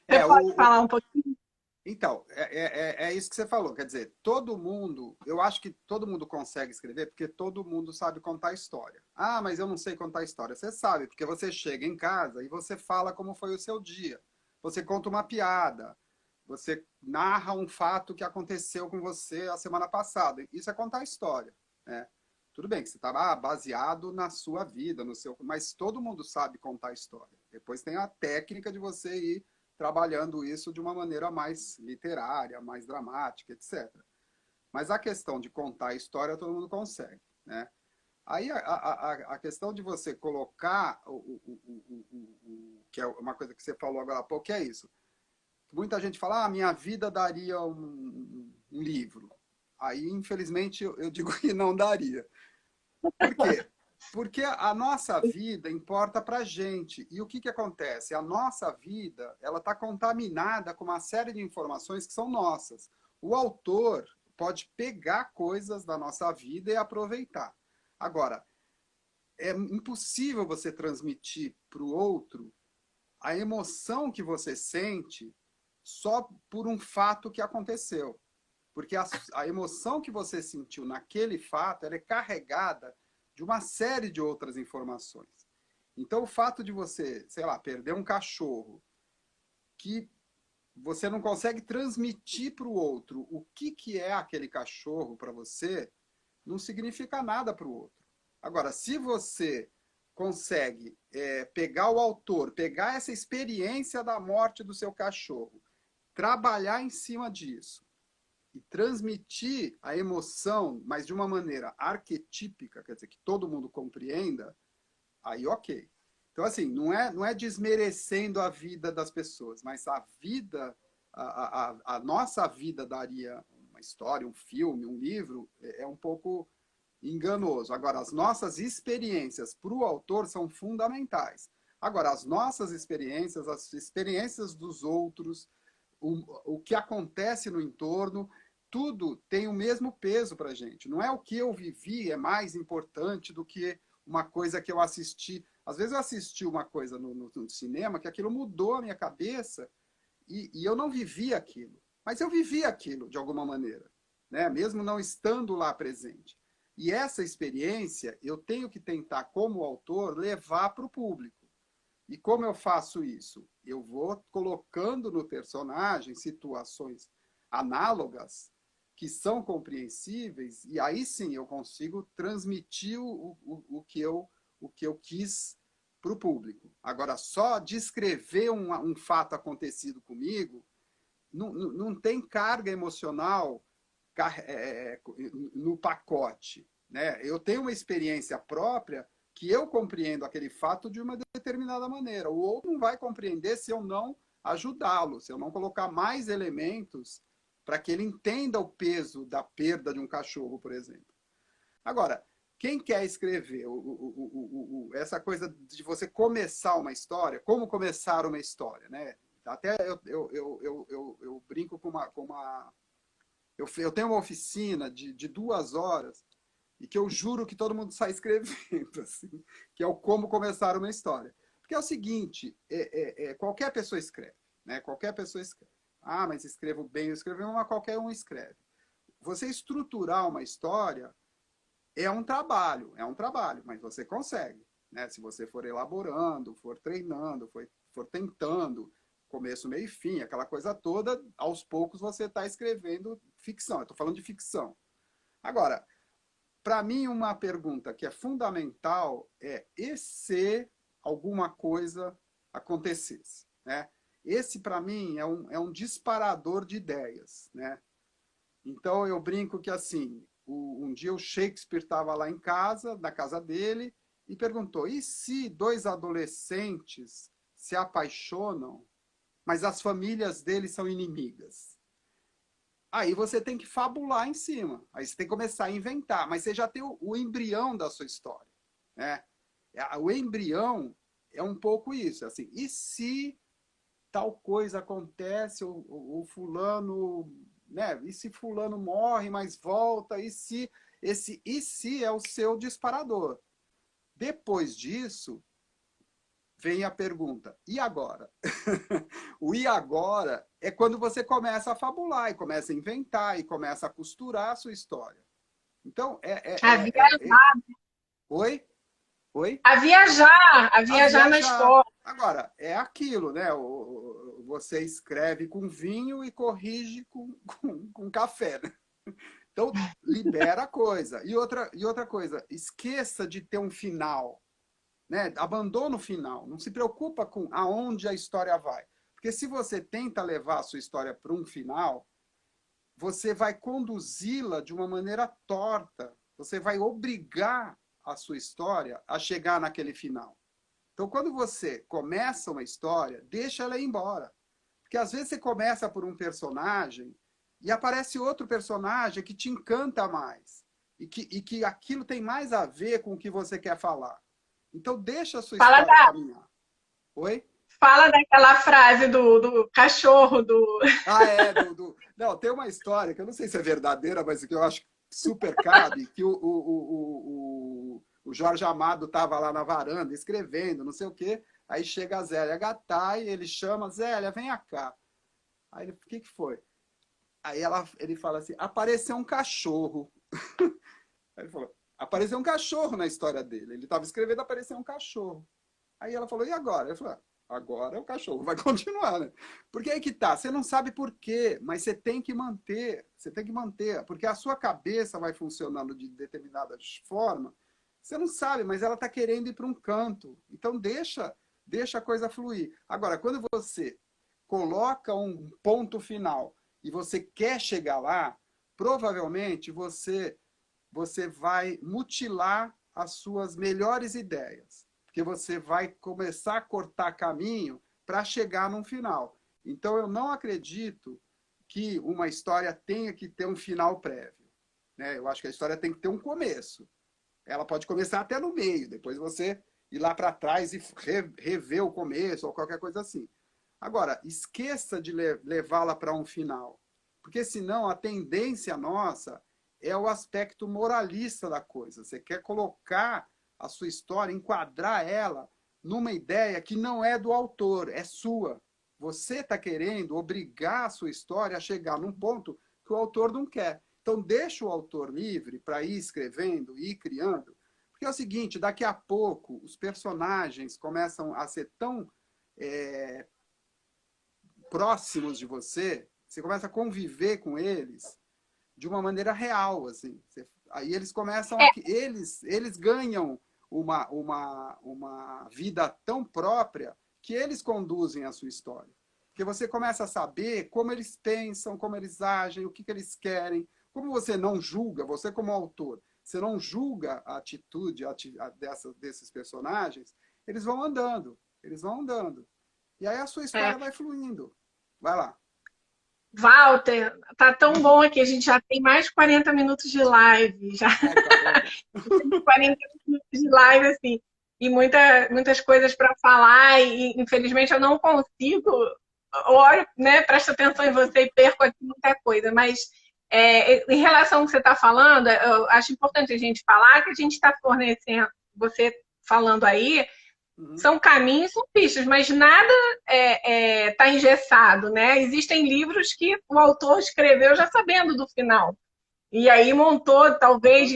Você É, pode falar um pouquinho? então, é isso que você falou. Quer dizer, todo mundo, eu acho que todo mundo consegue escrever porque todo mundo sabe contar história. Ah, mas eu não sei contar história. Você sabe, porque você chega em casa e você fala como foi o seu dia. Você conta uma piada. Você narra um fato que aconteceu com você a semana passada. Isso é contar história, né? Tudo bem que você está baseado na sua vida, no seu, mas todo mundo sabe contar história. Depois tem a técnica de você ir trabalhando isso de uma maneira mais literária, mais dramática, etc. Mas a questão de contar a história todo mundo consegue, né? Aí a questão de você colocar que é uma coisa que você falou agora há pouco, que é isso. Muita gente fala, ah, minha vida daria um livro. Aí, infelizmente, eu digo que não daria. Por quê? Porque a nossa vida importa para a gente. E o que acontece? A nossa vida ela está contaminada com uma série de informações que são nossas. O autor pode pegar coisas da nossa vida e aproveitar. Agora, é impossível você transmitir para o outro a emoção que você sente só por um fato que aconteceu. Porque a emoção que você sentiu naquele fato, ela é carregada de uma série de outras informações. Então, o fato de você, sei lá, perder um cachorro, que você não consegue transmitir para o outro o que é aquele cachorro para você, não significa nada para o outro. Agora, se você consegue pegar o autor, pegar essa experiência da morte do seu cachorro, trabalhar em cima disso, e transmitir a emoção, mas de uma maneira arquetípica, quer dizer, que todo mundo compreenda, aí ok. Então, assim, não é desmerecendo a vida das pessoas, mas a vida, a nossa vida daria uma história, um filme, um livro, é um pouco enganoso. Agora, as nossas experiências para o autor são fundamentais. Agora, as nossas experiências, as experiências dos outros, o que acontece no entorno, tudo tem o mesmo peso para a gente. Não é o que eu vivi é mais importante do que uma coisa que eu assisti. Às vezes eu assisti uma coisa no cinema que aquilo mudou a minha cabeça e eu não vivi aquilo. Mas eu vivi aquilo de alguma maneira, né? Mesmo não estando lá presente. E essa experiência eu tenho que tentar, como autor, levar para o público. E como eu faço isso? Eu vou colocando no personagem situações análogas que são compreensíveis e aí sim eu consigo transmitir o que eu quis para o público. Agora, só descrever um fato acontecido comigo não tem carga emocional no pacote. Né? Eu tenho uma experiência própria que eu compreendo aquele fato de uma determinada maneira. O outro não vai compreender se eu não ajudá-lo, se eu não colocar mais elementos para que ele entenda o peso da perda de um cachorro, por exemplo. Agora, quem quer escrever essa coisa de você começar uma história, como começar uma história, né? Até eu brinco com uma eu tenho uma oficina de 2 horas e que eu juro que todo mundo sai escrevendo, assim, que é o como começar uma história. Porque é o seguinte, qualquer pessoa escreve, né? Qualquer pessoa escreve. Ah, mas escrevo bem, eu escrevo, mas qualquer um escreve. Você estruturar uma história é um trabalho, mas você consegue, né? Se você for elaborando, for treinando, for tentando, começo, meio e fim, aquela coisa toda, aos poucos você está escrevendo ficção. Eu estou falando de ficção. Agora, para mim, uma pergunta que é fundamental e se alguma coisa acontecesse, né? Esse, para mim, é um disparador de ideias, né? Então, eu brinco que, assim, um dia o Shakespeare estava lá em casa, na casa dele, e perguntou, e se 2 adolescentes se apaixonam, mas as famílias deles são inimigas? Aí você tem que fabular em cima. Aí você tem que começar a inventar. Mas você já tem o embrião da sua história. Né? O embrião é um pouco isso. Assim, e se tal coisa acontece, o fulano, né? E se fulano morre, mas volta? E se é o seu disparador? Depois disso, vem a pergunta, e agora? O e agora é quando você começa a fabular, e começa a inventar, e começa a costurar a sua história. Então, Oi? Oi? A A viajar na viajar. história. Agora, é aquilo, né? Você escreve com vinho e corrige com café, né? Então, libera a coisa. E outra coisa, esqueça de ter um final, né? Abandona o final. Não se preocupa com aonde a história vai. Porque se você tenta levar a sua história para um final, você vai conduzi-la de uma maneira torta. Você vai obrigar a sua história a chegar naquele final. Então, quando você começa uma história, deixa ela ir embora. Porque às vezes você começa por um personagem e aparece outro personagem que te encanta mais. E que aquilo tem mais a ver com o que você quer falar. Então, deixa a sua Fala, história caminhar. Oi? fala daquela frase do cachorro, do. Ah, é. Não, tem uma história que eu não sei se é verdadeira, mas que eu acho super cabe, que o Jorge Amado estava lá na varanda escrevendo, não sei o quê. Aí chega a Zélia Gattai, ele chama, Zélia, vem cá. Aí ele, o que foi? Aí ele fala assim, apareceu um cachorro. Aí ele falou, apareceu um cachorro na história dele. Ele estava escrevendo, apareceu um cachorro. Aí ela falou, e agora? Eu falei, agora o cachorro vai continuar, né? Porque aí que tá, você não sabe por quê, mas você tem que manter, porque a sua cabeça vai funcionando de determinada forma, você não sabe, mas ela está querendo ir para um canto. Então deixa a coisa fluir. Agora, quando você coloca um ponto final e você quer chegar lá, provavelmente você vai mutilar as suas melhores ideias, porque você vai começar a cortar caminho para chegar num final. Então, eu não acredito que uma história tenha que ter um final prévio, né? Eu acho que a história tem que ter um começo. Ela pode começar até no meio, depois você ir lá para trás e rever o começo ou qualquer coisa assim. Agora, esqueça de levá-la para um final, porque senão a tendência nossa é o aspecto moralista da coisa. Você quer colocar a sua história, enquadrar ela numa ideia que não é do autor, é sua. Você está querendo obrigar a sua história a chegar num ponto que o autor não quer. Então, deixa o autor livre para ir escrevendo, ir criando, porque é o seguinte, daqui a pouco os personagens começam a ser tão próximos de você, você começa a conviver com eles de uma maneira real, assim. Aí eles começam a... Eles ganham uma vida tão própria que eles conduzem a sua história. Porque você começa a saber como eles pensam, como eles agem, o que eles querem. Como você não julga, você como autor, você não julga a atitude desses personagens, eles vão andando, eles vão andando. E aí a sua história vai fluindo. Vai lá. Walter, tá tão bom aqui. A gente já tem mais de 40 minutos de live. Já Ai, caramba. 40 minutos de live, assim. E muitas coisas para falar. E, infelizmente, eu não consigo. Olho, né? Presto atenção em você e perco aqui muita coisa. Mas, em relação ao que você está falando, eu acho importante a gente falar que a gente está fornecendo, você falando aí, são caminhos, são pistas, mas nada está engessado, né? Existem livros que o autor escreveu já sabendo do final. E aí montou, talvez,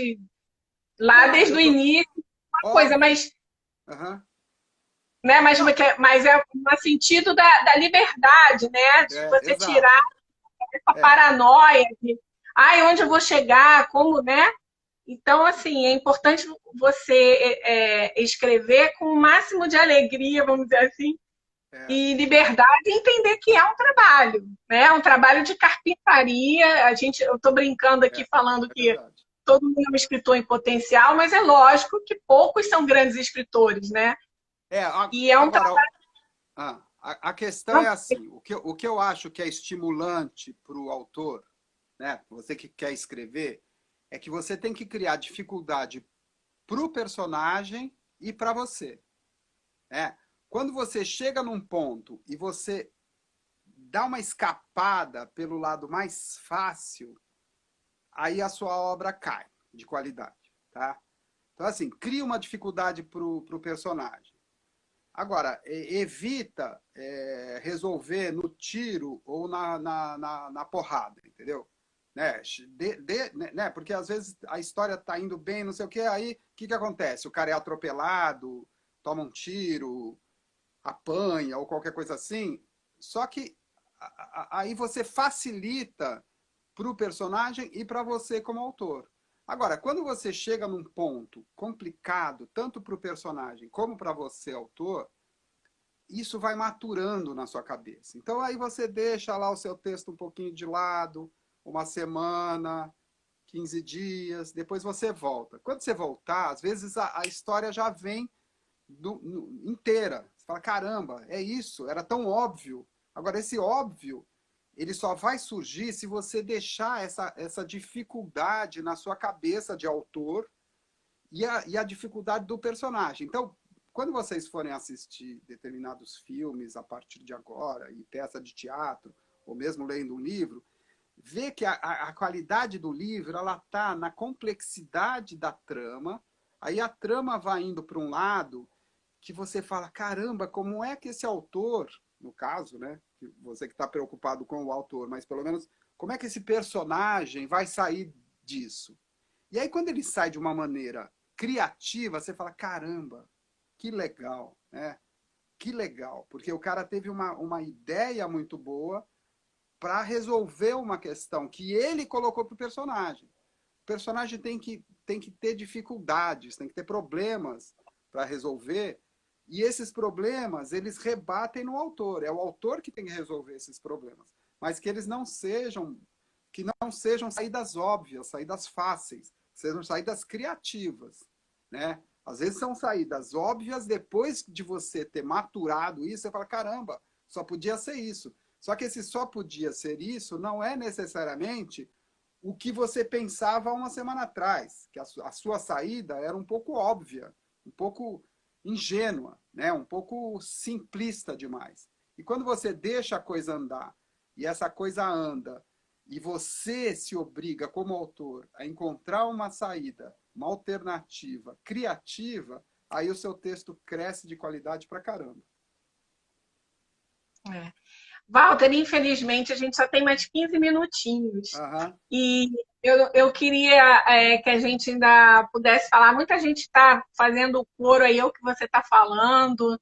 lá Não, desde o início, uma coisa, óbvio. mas, Uhum. né, Não, mas é no sentido da liberdade, né? De você tirar exato. essa É, paranoia de ai, onde eu vou chegar, como, né? Então, assim, é importante você escrever com o máximo de alegria, vamos dizer assim, é, e liberdade e entender que é um trabalho, né? É um trabalho de carpintaria. Eu estou brincando aqui falando é que verdade. todo mundo é um escritor em potencial, mas é lógico que poucos são grandes escritores, né? E é um Agora, trabalho. a questão é assim, o que eu acho que é estimulante para o autor, né, você que quer escrever, é que você tem que criar dificuldade para o personagem e para você. Né? Quando você chega num ponto e você dá uma escapada pelo lado mais fácil, aí a sua obra cai de qualidade. Tá? Então, assim, cria uma dificuldade para o personagem. Agora, evita resolver no tiro ou na porrada, entendeu? Né? Né? Porque às vezes a história está indo bem, não sei o quê, aí o que acontece? O cara é atropelado, toma um tiro, apanha ou qualquer coisa assim. Só que aí você facilita para o personagem e para você como autor. Agora, quando você chega num ponto complicado, tanto para o personagem como para você, autor, isso vai maturando na sua cabeça. Então, aí você deixa lá o seu texto um pouquinho de lado, uma semana, 15 dias, depois você volta. Quando você voltar, às vezes a história já vem inteira. Você fala, caramba, é isso, era tão óbvio. Agora, esse óbvio, ele só vai surgir se você deixar essa dificuldade na sua cabeça de autor e a dificuldade do personagem. Então, quando vocês forem assistir determinados filmes a partir de agora, e peça de teatro, ou mesmo lendo um livro, vê que a qualidade do livro ela está na complexidade da trama, aí a trama vai indo para um lado que você fala, caramba, como é que esse autor, no caso, né, você que está preocupado com o autor, mas pelo menos, como é que esse personagem vai sair disso? E aí, quando ele sai de uma maneira criativa, você fala, caramba, que legal, né? Que legal, porque o cara teve uma ideia muito boa para resolver uma questão que ele colocou para o personagem. O personagem tem que ter dificuldades, tem que ter problemas para resolver, e esses problemas, eles rebatem no autor. É o autor que tem que resolver esses problemas, mas que não sejam saídas óbvias, saídas fáceis, sejam saídas criativas, né? Às vezes são saídas óbvias, depois de você ter maturado isso, você fala, caramba, só podia ser isso. Só que esse só podia ser isso não é necessariamente o que você pensava uma semana atrás, que a sua saída era um pouco óbvia, um pouco ingênua, né? Um pouco simplista demais. E quando você deixa a coisa andar, e essa coisa anda, e você se obriga, como autor, a encontrar uma saída, uma alternativa criativa, aí o seu texto cresce de qualidade pra caramba. É. Walter, infelizmente, a gente só tem mais 15 minutinhos. Aham. E eu queria que a gente ainda pudesse falar. Muita gente está fazendo coro aí ao que você está falando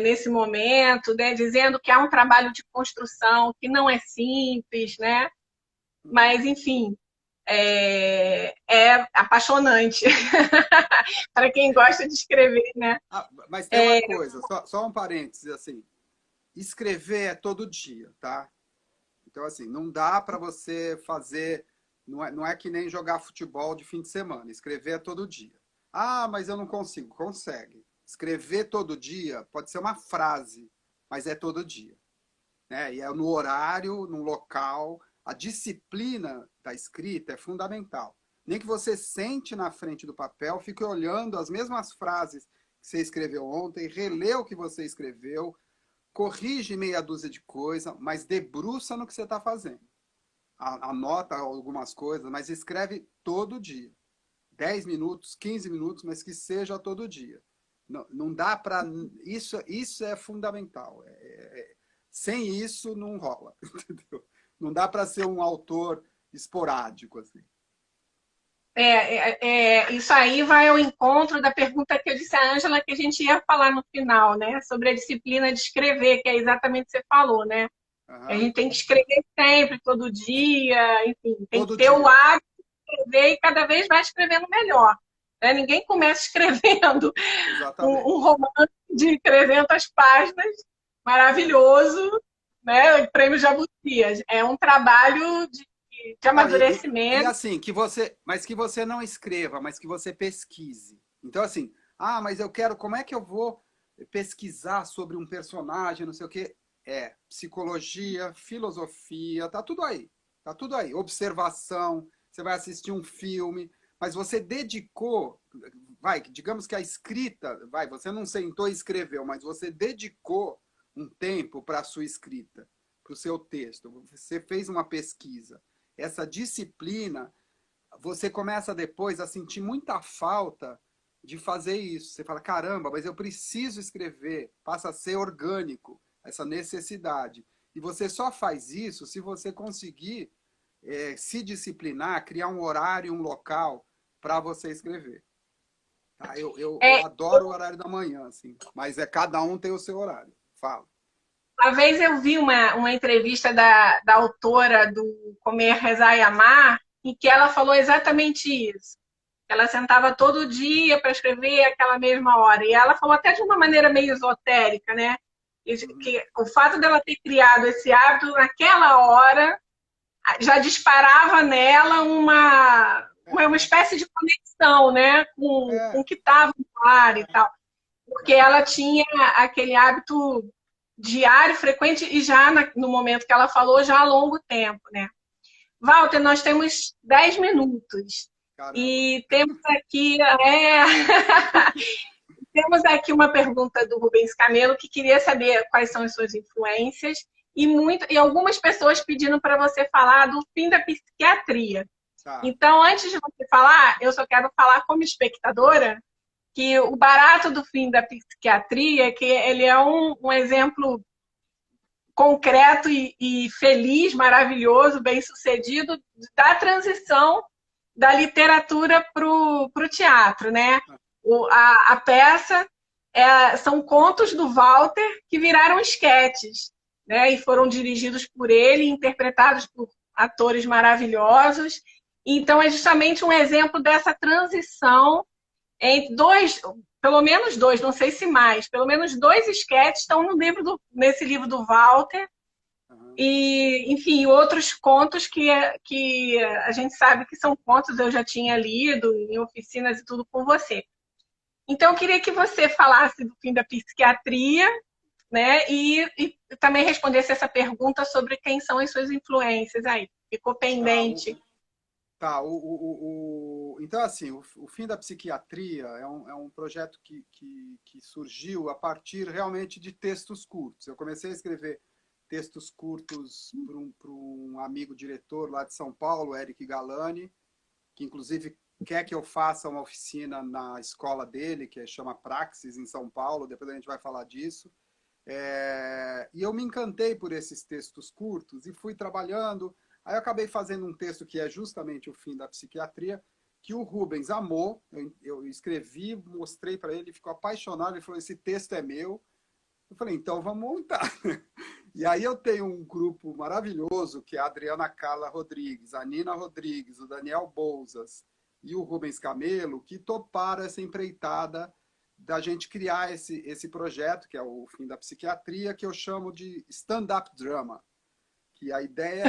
nesse momento, né? Dizendo que é um trabalho de construção, que não é simples, né? Mas, enfim, é apaixonante para quem gosta de escrever, né? Ah, mas tem uma coisa, só um parênteses, assim, escrever é todo dia, tá? Então, assim, não dá para você fazer, não é que nem jogar futebol de fim de semana, escrever é todo dia. Ah, mas eu não consigo. Consegue. Escrever todo dia pode ser uma frase, mas é todo dia, né? E é no horário, no local. A disciplina da escrita é fundamental. Nem que você sente na frente do papel, fique olhando as mesmas frases que você escreveu ontem, relê o que você escreveu, corrige meia dúzia de coisas, mas debruça no que você está fazendo. Anota algumas coisas, mas escreve todo dia. 10 minutos, 15 minutos, mas que seja todo dia. Não dá para... Isso é fundamental. Sem isso, não rola. Entendeu? Não dá para ser um autor esporádico, assim. Isso aí vai ao encontro da pergunta que eu disse à Ângela que a gente ia falar no final, né? Sobre a disciplina de escrever, que é exatamente o que você falou, né? A Uhum. gente tem que escrever sempre, todo dia, enfim, tem que Todo ter o dia. hábito de escrever e cada vez vai escrevendo melhor. Né? Ninguém começa escrevendo um Exatamente. romance de 300 páginas É. maravilhoso, né? Prêmio Jabuti. É um trabalho de Não, e amadurecimento. assim, mas que você não escreva, mas que você pesquise. Então, assim, mas eu quero, como é que eu vou pesquisar sobre um personagem, não sei o quê? Psicologia, filosofia, tá tudo aí. Tá tudo aí. Observação, você vai assistir um filme, mas você dedicou, digamos que a escrita, você não sentou e escreveu, mas você dedicou um tempo para a sua escrita, para o seu texto. Você fez uma pesquisa. Essa disciplina, você começa depois a sentir muita falta de fazer isso. Você fala, caramba, mas eu preciso escrever, passa a ser orgânico, essa necessidade. E você só faz isso se você conseguir se disciplinar, criar um horário, um local para você escrever. Tá? Eu É, adoro o horário da manhã, assim, mas cada um tem o seu horário. Fala. uma vez eu vi uma entrevista da autora do Comer, Rezar e Amar, em que ela falou exatamente isso. Ela sentava todo dia para escrever aquela mesma hora. E ela falou até de uma maneira meio esotérica, né? Uhum. Que o fato dela ter criado esse hábito naquela hora já disparava nela uma espécie de conexão, né? Com o É, que estava no ar e tal. Porque ela tinha aquele hábito diário, frequente, e já no momento que ela falou, já há longo tempo, né? Walter, nós temos 10 minutos. caramba. E temos aqui, temos aqui uma pergunta do Rubens Camelo, que queria saber quais são as suas influências, e algumas pessoas pedindo para você falar do fim da psiquiatria. Tá. Então, antes de você falar, eu só quero falar como espectadora que o barato do fim da psiquiatria é que ele é um exemplo concreto e feliz, maravilhoso, bem-sucedido da transição da literatura para o teatro, né? A peça são contos do Walter que viraram esquetes, né? E foram dirigidos por ele, interpretados por atores maravilhosos. Então é justamente um exemplo dessa transição entre dois, pelo menos dois, não sei se mais, pelo menos dois esquetes estão nesse livro do Walter, Uhum. e, enfim, outros contos que a gente sabe que são contos, eu já tinha lido em oficinas e tudo com você. Então, eu queria que você falasse do fim da psiquiatria, né? E também respondesse essa pergunta sobre quem são as suas influências aí. Ficou Tá, pendente. tá, então, assim, o fim da psiquiatria é um projeto que surgiu a partir realmente de textos curtos. Eu comecei a escrever textos curtos para um amigo diretor lá de São Paulo, Eric Galani, que inclusive quer que eu faça uma oficina na escola dele, que chama Praxis, em São Paulo, depois a gente vai falar disso. E eu me encantei por esses textos curtos e fui trabalhando. Aí eu acabei fazendo um texto que é justamente o fim da psiquiatria, que o Rubens amou. Eu escrevi, mostrei para ele, ele ficou apaixonado. Ele falou: esse texto é meu. Eu falei: então vamos montar. E aí eu tenho um grupo maravilhoso, que é a Adriana Carla Rodrigues, a Nina Rodrigues, o Daniel Bouzas e o Rubens Camelo, que toparam essa empreitada da gente criar esse projeto, que é o Fim da Psiquiatria, que eu chamo de stand-up drama. Que a ideia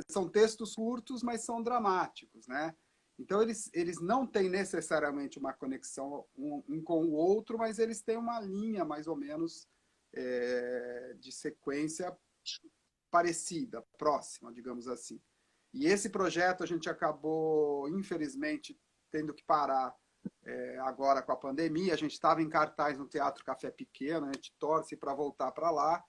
são textos curtos, mas são dramáticos, né? Então, eles não têm necessariamente uma conexão um com o outro, mas eles têm uma linha, mais ou menos, de sequência parecida, próxima, digamos assim. E esse projeto a gente acabou, infelizmente, tendo que parar agora com a pandemia. A gente estava em cartaz no Teatro Café Pequeno, a gente torce para voltar para lá.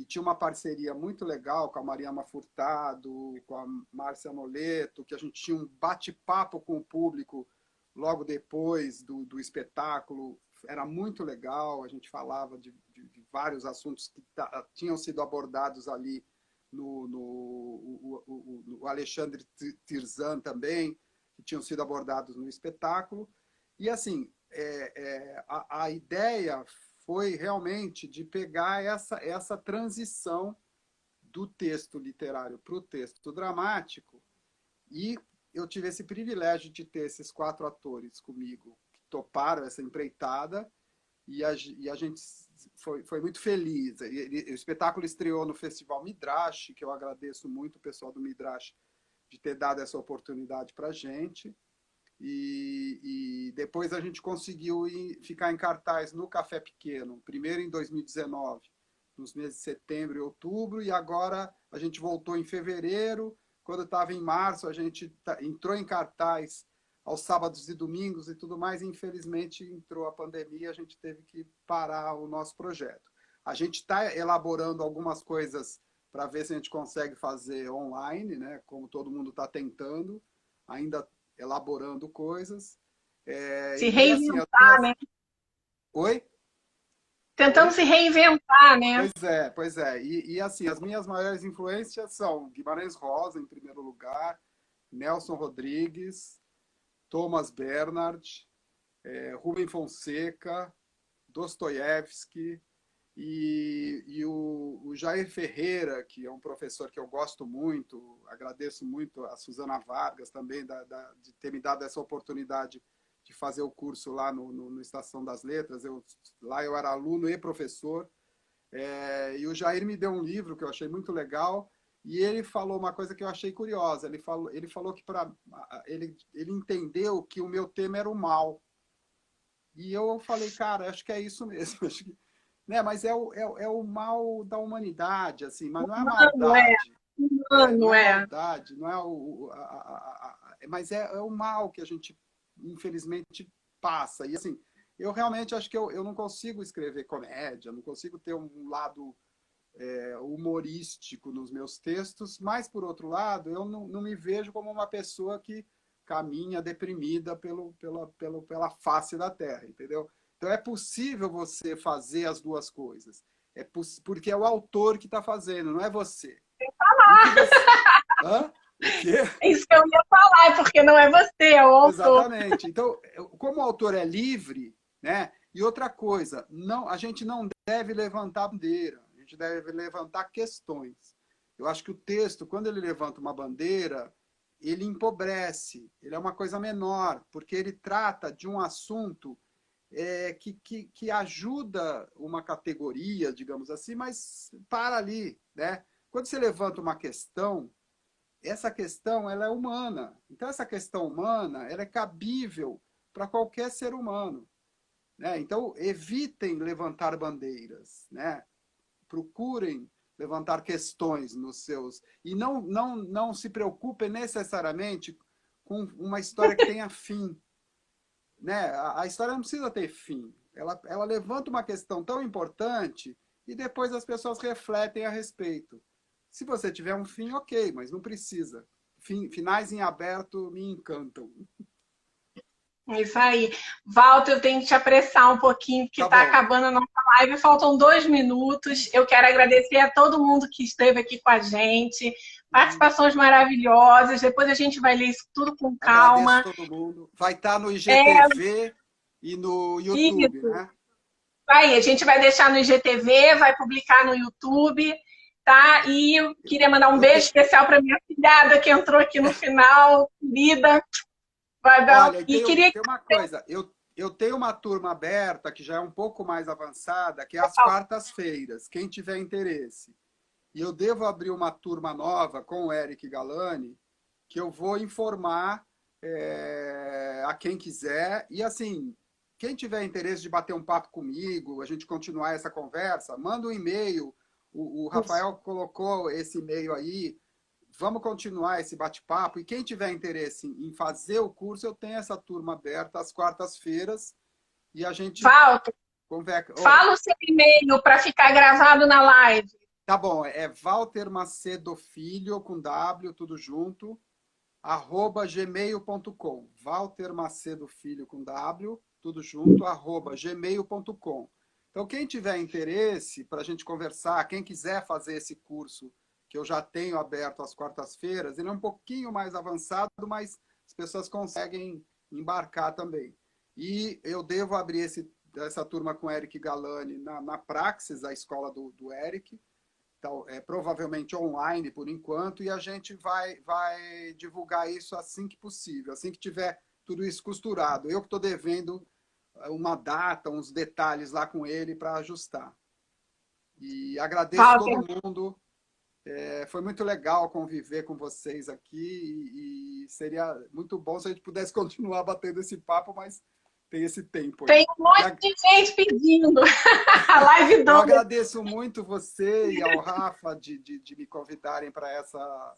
E tinha uma parceria muito legal com a Mariama Furtado, com a Márcia Moleto, que a gente tinha um bate-papo com o público logo depois do espetáculo. Era muito legal, a gente falava de vários assuntos que tinham sido abordados ali no Alexandre Tirzan também, que tinham sido abordados no espetáculo. E, assim, a ideia foi realmente de pegar essa transição do texto literário para o texto dramático, e eu tive esse privilégio de ter esses 4 atores comigo que toparam essa empreitada, e a gente foi muito feliz. O espetáculo estreou no Festival Midrash, que eu agradeço muito o pessoal do Midrash de ter dado essa oportunidade para a gente. E depois a gente conseguiu ficar em cartaz no Café Pequeno, primeiro em 2019, nos meses de setembro e outubro, e agora a gente voltou em fevereiro. Quando estava em março, a gente entrou em cartaz aos sábados e domingos e tudo mais, e infelizmente entrou a pandemia, a gente teve que parar o nosso projeto. A gente está elaborando algumas coisas para ver se a gente consegue fazer online, né, como todo mundo está tentando. Ainda elaborando coisas. Se E assim, reinventar, né? Oi? Tentando Oi? se reinventar, né? Pois é. E assim, as minhas maiores influências são Guimarães Rosa, em primeiro lugar, Nelson Rodrigues, Thomas Bernhard, Rubem Fonseca, Dostoiévski e o Jair Ferreira, que é um professor que eu gosto muito, agradeço muito a Suzana Vargas também de ter me dado essa oportunidade de fazer o curso lá no Estação das Letras. Lá eu era aluno e professor. E o Jair me deu um livro que eu achei muito legal, e ele falou uma coisa que eu achei curiosa. Ele falou que ele entendeu que o meu tema era o mal. E eu falei, cara, acho que é isso mesmo. Acho que, né? Mas é o mal da humanidade, assim, mas não é a Humano, é. maldade. Não Humano, é a é. maldade, não é mas é o mal que a gente, infelizmente, passa. E assim, eu realmente acho que eu não consigo escrever comédia, não consigo ter um lado humorístico nos meus textos, mas, por outro lado, eu não me vejo como uma pessoa que caminha deprimida pela face da Terra, entendeu? Então, é possível você fazer as duas coisas. Porque é o autor que está fazendo, não é você. E o que você... Hã? O quê? É isso que eu ia falar, porque não é você, é o autor. Exatamente. Então, como o autor é livre, né? E outra coisa, a gente não deve levantar bandeira, a gente deve levantar questões. Eu acho que o texto, quando ele levanta uma bandeira, ele empobrece, ele é uma coisa menor, porque ele trata de um assunto que ajuda uma categoria, digamos assim, mas para ali, né? Quando você levanta uma questão, essa questão ela é humana. Então, essa questão humana ela é cabível para qualquer ser humano. Né? Então, evitem levantar bandeiras. Né? Procurem levantar questões nos seus... E não se preocupem necessariamente com uma história que tenha fim. Né? A história não precisa ter fim. Ela levanta uma questão tão importante e depois as pessoas refletem a respeito. Se você tiver um fim, ok, mas não precisa. Finais em aberto me encantam. É isso aí. Walter, eu tenho que te apressar um pouquinho, porque Tá está bom. acabando a nossa live, faltam 2 minutos. Eu quero agradecer a todo mundo que esteve aqui com a gente. Participações maravilhosas. Depois a gente vai ler isso tudo com Agradeço calma. todo mundo. Vai estar no É IGTV e no YouTube, isso. né? Aí, a gente vai deixar no IGTV, vai publicar no YouTube, tá? E eu queria mandar um Eu beijo te... especial para minha filhada que entrou aqui no final, querida. Vai dar... Olha, E tem queria uma coisa. Eu tenho uma turma aberta que já é um pouco mais avançada, que é às quartas-feiras, quem tiver interesse. E eu devo abrir uma turma nova com o Eric Galani, que eu vou informar a quem quiser. E assim, quem tiver interesse de bater um papo comigo, a gente continuar essa conversa, manda um e-mail. O Rafael colocou esse e-mail aí. Vamos continuar esse bate-papo. E quem tiver interesse em fazer o curso, eu tenho essa turma aberta às quartas-feiras. E a gente Walter, conversa. Oi. fala o seu e-mail para ficar gravado na live. Tá bom, é Walter Macedo Filho, com W, tudo junto, @gmail.com. Walter Macedo Filho, com W, tudo junto, @gmail.com. Então, quem tiver interesse para a gente conversar, quem quiser fazer esse curso que eu já tenho aberto às quartas-feiras, ele é um pouquinho mais avançado, mas as pessoas conseguem embarcar também. E eu devo abrir essa turma com o Eric Galani na Praxis, a escola do Eric. Então, provavelmente online por enquanto, e a gente vai divulgar isso assim que possível, assim que tiver tudo isso costurado. Eu que estou devendo uma data, uns detalhes lá com ele para ajustar. E agradeço todo Walter, mundo. Foi muito legal conviver com vocês aqui e seria muito bom se a gente pudesse continuar batendo esse papo, mas tem esse tempo aí. tem um monte de gente pedindo a live Eu 2. agradeço muito você e ao Rafa de me convidarem para essa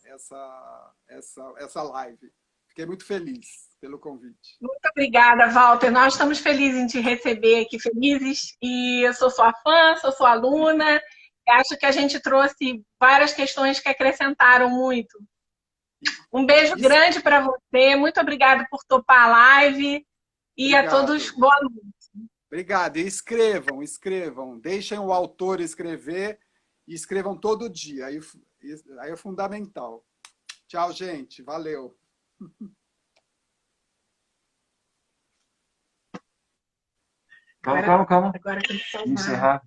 live. Fiquei muito feliz pelo convite. Muito obrigada, Walter. Nós estamos felizes em te receber aqui, felizes. E eu sou sua fã, sou sua aluna. Acho que a gente trouxe várias questões que acrescentaram muito. Um beijo grande para você. Muito obrigada por topar a live. E a todos, boa noite. Obrigado. E escrevam, escrevam. Deixem o autor escrever e escrevam todo dia. Aí é fundamental. Tchau, gente. Valeu. Calma. Agora tem que salvar. Encerrar.